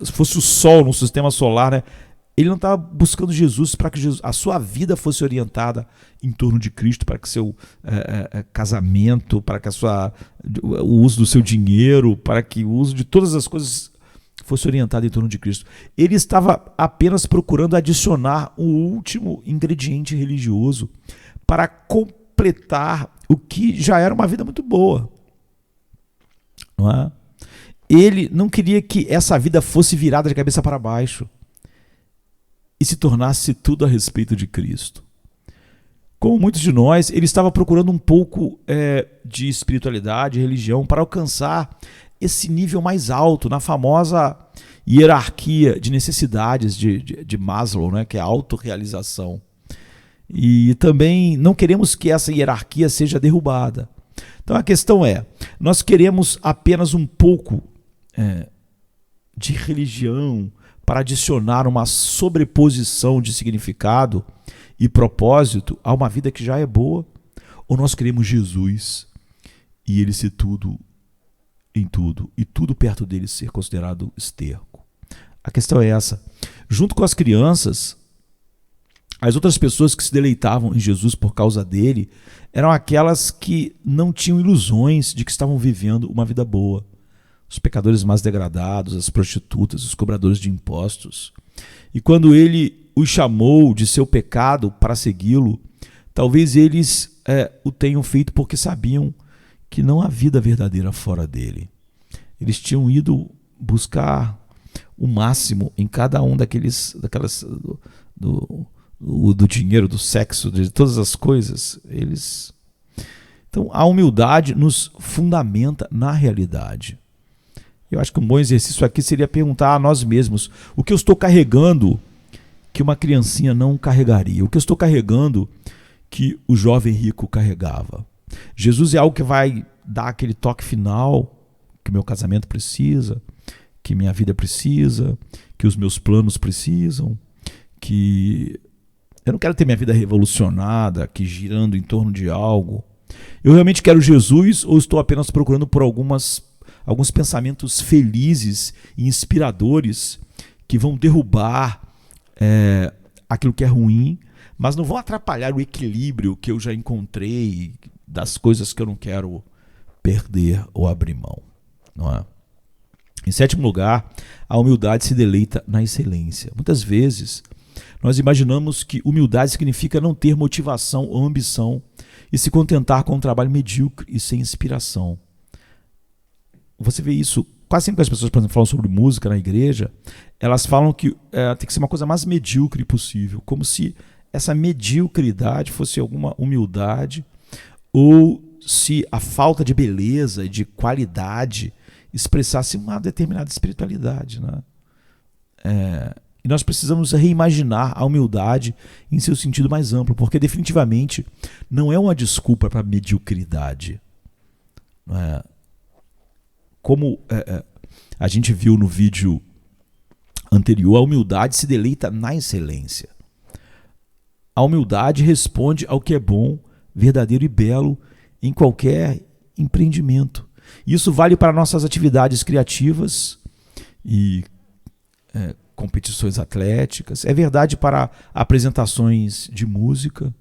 fosse o sol no sistema solar, né? Ele não estava buscando Jesus para que a sua vida fosse orientada em torno de Cristo, para que seu casamento, para que o uso do seu dinheiro, para que o uso de todas as coisas fosse orientado em torno de Cristo. Ele estava apenas procurando adicionar um último ingrediente religioso para completar o que já era uma vida muito boa, não é? Ele não queria que essa vida fosse virada de cabeça para baixo e se tornasse tudo a respeito de Cristo. Como muitos de nós, ele estava procurando um pouco de espiritualidade, religião, para alcançar esse nível mais alto, na famosa hierarquia de necessidades de Maslow, né, que é a autorrealização. E também não queremos que essa hierarquia seja derrubada. Então a questão é, nós queremos apenas um pouco de religião para adicionar uma sobreposição de significado e propósito a uma vida que já é boa? Ou nós queremos Jesus e ele ser tudo em tudo, e tudo perto dele ser considerado esterco? A questão é essa. Junto com as crianças, as outras pessoas que se deleitavam em Jesus por causa dele eram aquelas que não tinham ilusões de que estavam vivendo uma vida boa. Os pecadores mais degradados, as prostitutas, os cobradores de impostos. E quando ele os chamou de seu pecado para segui-lo, talvez eles o tenham feito porque sabiam que não há vida verdadeira fora dele. Eles tinham ido buscar o máximo em cada um do dinheiro, do sexo, de todas as coisas. Então a humildade nos fundamenta na realidade. Eu acho que um bom exercício aqui seria perguntar a nós mesmos: o que eu estou carregando que uma criancinha não carregaria? O que eu estou carregando que o jovem rico carregava? Jesus é algo que vai dar aquele toque final que meu casamento precisa, que minha vida precisa, que os meus planos precisam, que eu não quero ter minha vida revolucionada, aqui girando em torno de algo. Eu realmente quero Jesus, ou estou apenas procurando por alguns pensamentos felizes e inspiradores que vão derrubar aquilo que é ruim, mas não vão atrapalhar o equilíbrio que eu já encontrei das coisas que eu não quero perder ou abrir mão, não é? Em sétimo lugar, a humildade se deleita na excelência. Muitas vezes, nós imaginamos que humildade significa não ter motivação ou ambição e se contentar com um trabalho medíocre e sem inspiração. Você vê isso quase sempre que as pessoas, por exemplo, falam sobre música na igreja, elas falam que tem que ser uma coisa mais medíocre possível, como se essa mediocridade fosse alguma humildade, ou se a falta de beleza e de qualidade expressasse uma determinada espiritualidade, né? E nós precisamos reimaginar a humildade em seu sentido mais amplo, porque definitivamente não é uma desculpa para a mediocridade. Não é? Como a gente viu no vídeo anterior, a humildade se deleita na excelência. A humildade responde ao que é bom, verdadeiro e belo em qualquer empreendimento. Isso vale para nossas atividades criativas e competições atléticas, é verdade para apresentações de música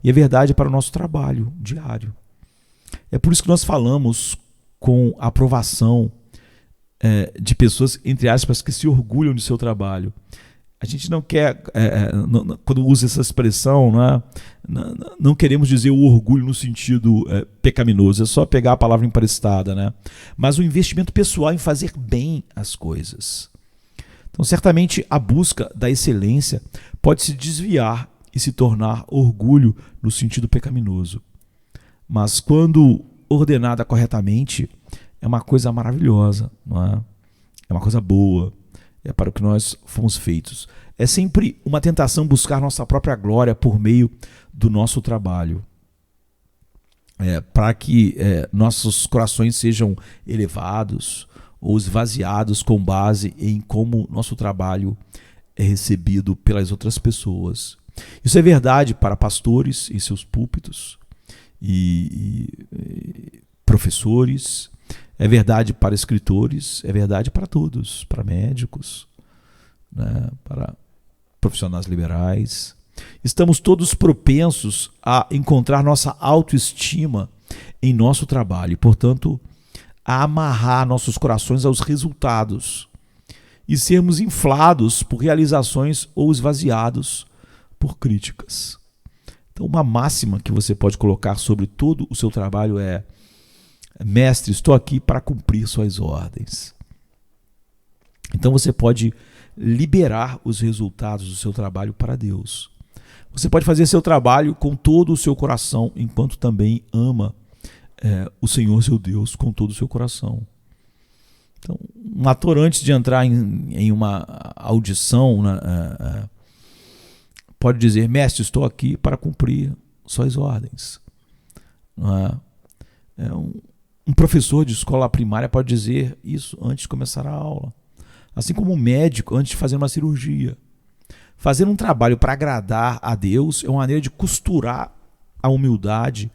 e é verdade para o nosso trabalho diário. É por isso que nós falamos com aprovação de pessoas, entre aspas, que se orgulham de seu trabalho. A gente não quer, quando usa essa expressão, não queremos dizer o orgulho no sentido pecaminoso, é só pegar a palavra emprestada, né? Mas o investimento pessoal em fazer bem as coisas. Então, certamente, a busca da excelência pode se desviar e se tornar orgulho no sentido pecaminoso. Mas quando ordenada corretamente, é uma coisa maravilhosa, não é? É uma coisa boa. É para o que nós fomos feitos. É sempre uma tentação buscar nossa própria glória por meio do nosso trabalho. Para que nossos corações sejam elevados ou esvaziados com base em como nosso trabalho é recebido pelas outras pessoas. Isso é verdade para pastores em seus púlpitos e professores, é verdade para escritores, é verdade para todos, para médicos, né, para profissionais liberais. Estamos todos propensos a encontrar nossa autoestima em nosso trabalho e, portanto, a amarrar nossos corações aos resultados e sermos inflados por realizações ou esvaziados por críticas. Então, uma máxima que você pode colocar sobre todo o seu trabalho é: mestre, estou aqui para cumprir suas ordens. Então você pode liberar os resultados do seu trabalho para Deus. Você pode fazer seu trabalho com todo o seu coração, enquanto também ama o Senhor seu Deus com todo o seu coração. Então, um ator, antes de entrar em uma audição, pode dizer: mestre, estou aqui para cumprir suas ordens. Não é? Um professor de escola primária pode dizer isso antes de começar a aula. Assim como um médico antes de fazer uma cirurgia. Fazer um trabalho para agradar a Deus é uma maneira de costurar a humildade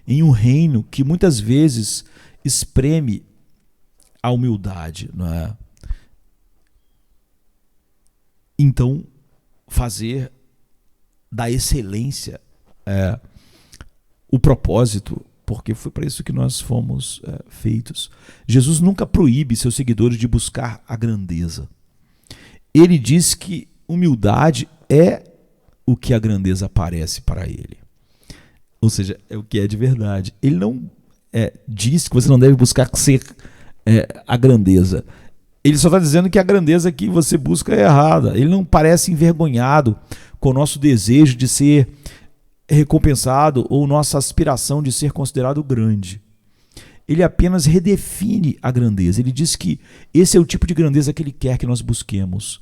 em um reino que muitas vezes espreme a humildade, não é? Então, fazer da excelência o propósito, porque foi para isso que nós fomos feitos. Jesus nunca proíbe seus seguidores de buscar a grandeza. Ele diz que humildade é o que a grandeza parece para ele. Ou seja, é o que é de verdade. Ele não diz que você não deve buscar ser a grandeza. Ele só está dizendo que a grandeza que você busca é errada. Ele não parece envergonhado com o nosso desejo de ser recompensado ou nossa aspiração de ser considerado grande. Ele apenas redefine a grandeza. Ele diz que esse é o tipo de grandeza que ele quer que nós busquemos.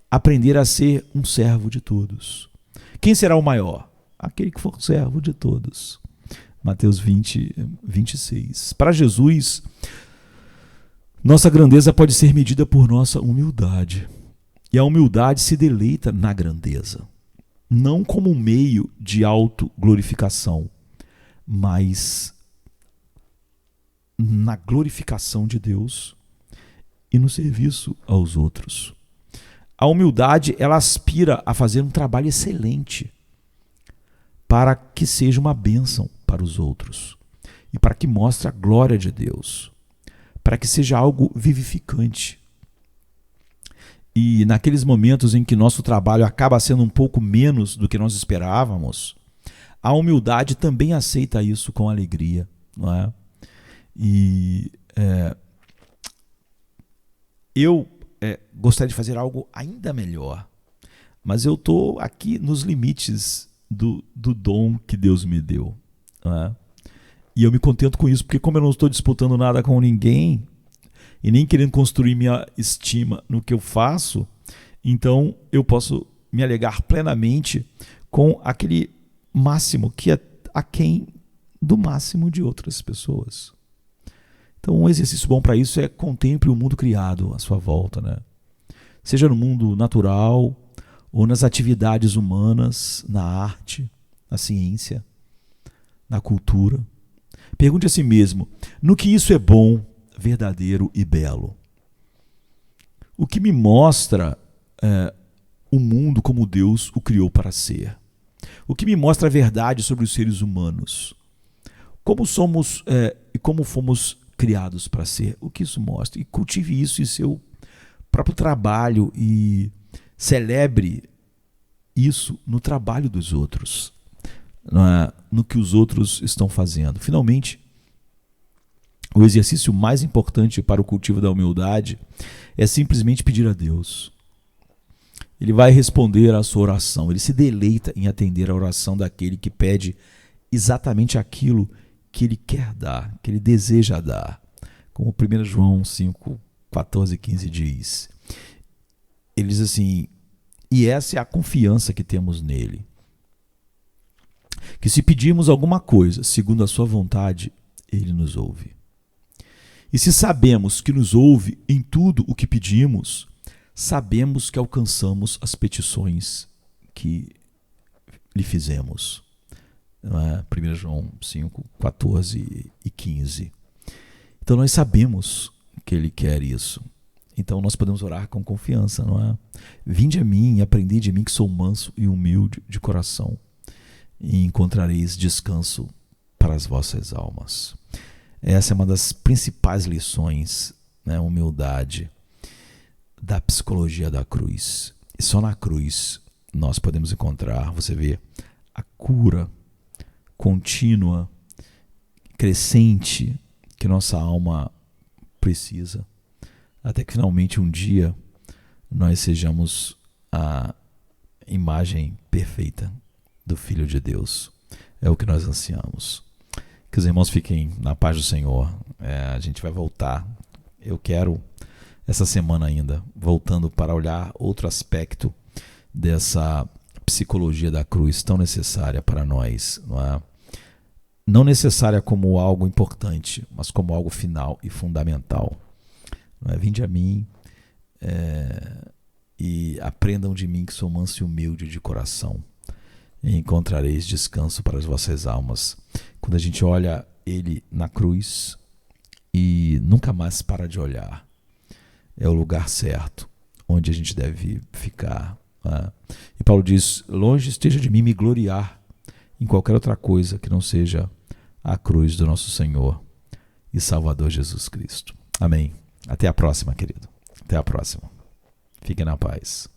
Aprender a ser um servo de todos. Quem será o maior? Aquele que for servo de todos. Mateus 20, 26. Para Jesus, nossa grandeza pode ser medida por nossa humildade. E a humildade se deleita na grandeza. Não como um meio de autoglorificação, mas na glorificação de Deus e no serviço aos outros. A humildade, ela aspira a fazer um trabalho excelente para que seja uma bênção para os outros e para que mostre a glória de Deus, para que seja algo vivificante. E naqueles momentos em que nosso trabalho acaba sendo um pouco menos do que nós esperávamos, a humildade também aceita isso com alegria, não é? E eu gostaria de fazer algo ainda melhor, mas eu estou aqui nos limites do dom que Deus me deu, não é? E eu me contento com isso, porque como eu não estou disputando nada com ninguém e nem querendo construir minha estima no que eu faço, então eu posso me alegar plenamente com aquele máximo que é aquém do máximo de outras pessoas. Então um exercício bom para isso é contemple o mundo criado à sua volta, né? Seja no mundo natural ou nas atividades humanas, na arte, na ciência, na cultura. Pergunte a si mesmo, no que isso é bom, verdadeiro e belo? O que me mostra o mundo como Deus o criou para ser? O que me mostra a verdade sobre os seres humanos? Como somos e como fomos criados para ser? O que isso mostra? E cultive isso em seu próprio trabalho e celebre isso no trabalho dos outros, no que os outros estão fazendo. Finalmente, o exercício mais importante para o cultivo da humildade é simplesmente pedir a Deus. Ele vai responder à sua oração, ele se deleita em atender a oração daquele que pede exatamente aquilo que ele quer dar, que ele deseja dar. Como 1 João 5, 14 e 15 diz. Ele diz assim, e essa é a confiança que temos nele, que se pedirmos alguma coisa segundo a sua vontade, ele nos ouve. E se sabemos que nos ouve em tudo o que pedimos, sabemos que alcançamos as petições que lhe fizemos. 1 João 5, 14 e 15. Então nós sabemos que ele quer isso. Então nós podemos orar com confiança, não é? Vinde a mim e aprendi de mim que sou manso e humilde de coração, e encontrareis descanso para as vossas almas. Essa é uma das principais lições, né? Humildade, da psicologia da cruz. E só na cruz nós podemos encontrar, você vê, a cura contínua, crescente, que nossa alma precisa, até que finalmente um dia nós sejamos a imagem perfeita do Filho de Deus. É o que nós ansiamos. Que os irmãos fiquem na paz do Senhor. A gente vai voltar. Eu quero, essa semana ainda, voltando para olhar outro aspecto dessa psicologia da cruz tão necessária para nós. Não necessária como algo importante, mas como algo final e fundamental. Vinde a mim e aprendam de mim que sou manso e humilde de coração, e encontrareis descanso para as vossas almas. Quando a gente olha ele na cruz e nunca mais para de olhar, é o lugar certo onde a gente deve ficar. E Paulo diz, longe esteja de mim me gloriar em qualquer outra coisa que não seja a cruz do nosso Senhor e Salvador Jesus Cristo. Amém. Até a próxima, querido. Até a próxima. Fiquem na paz.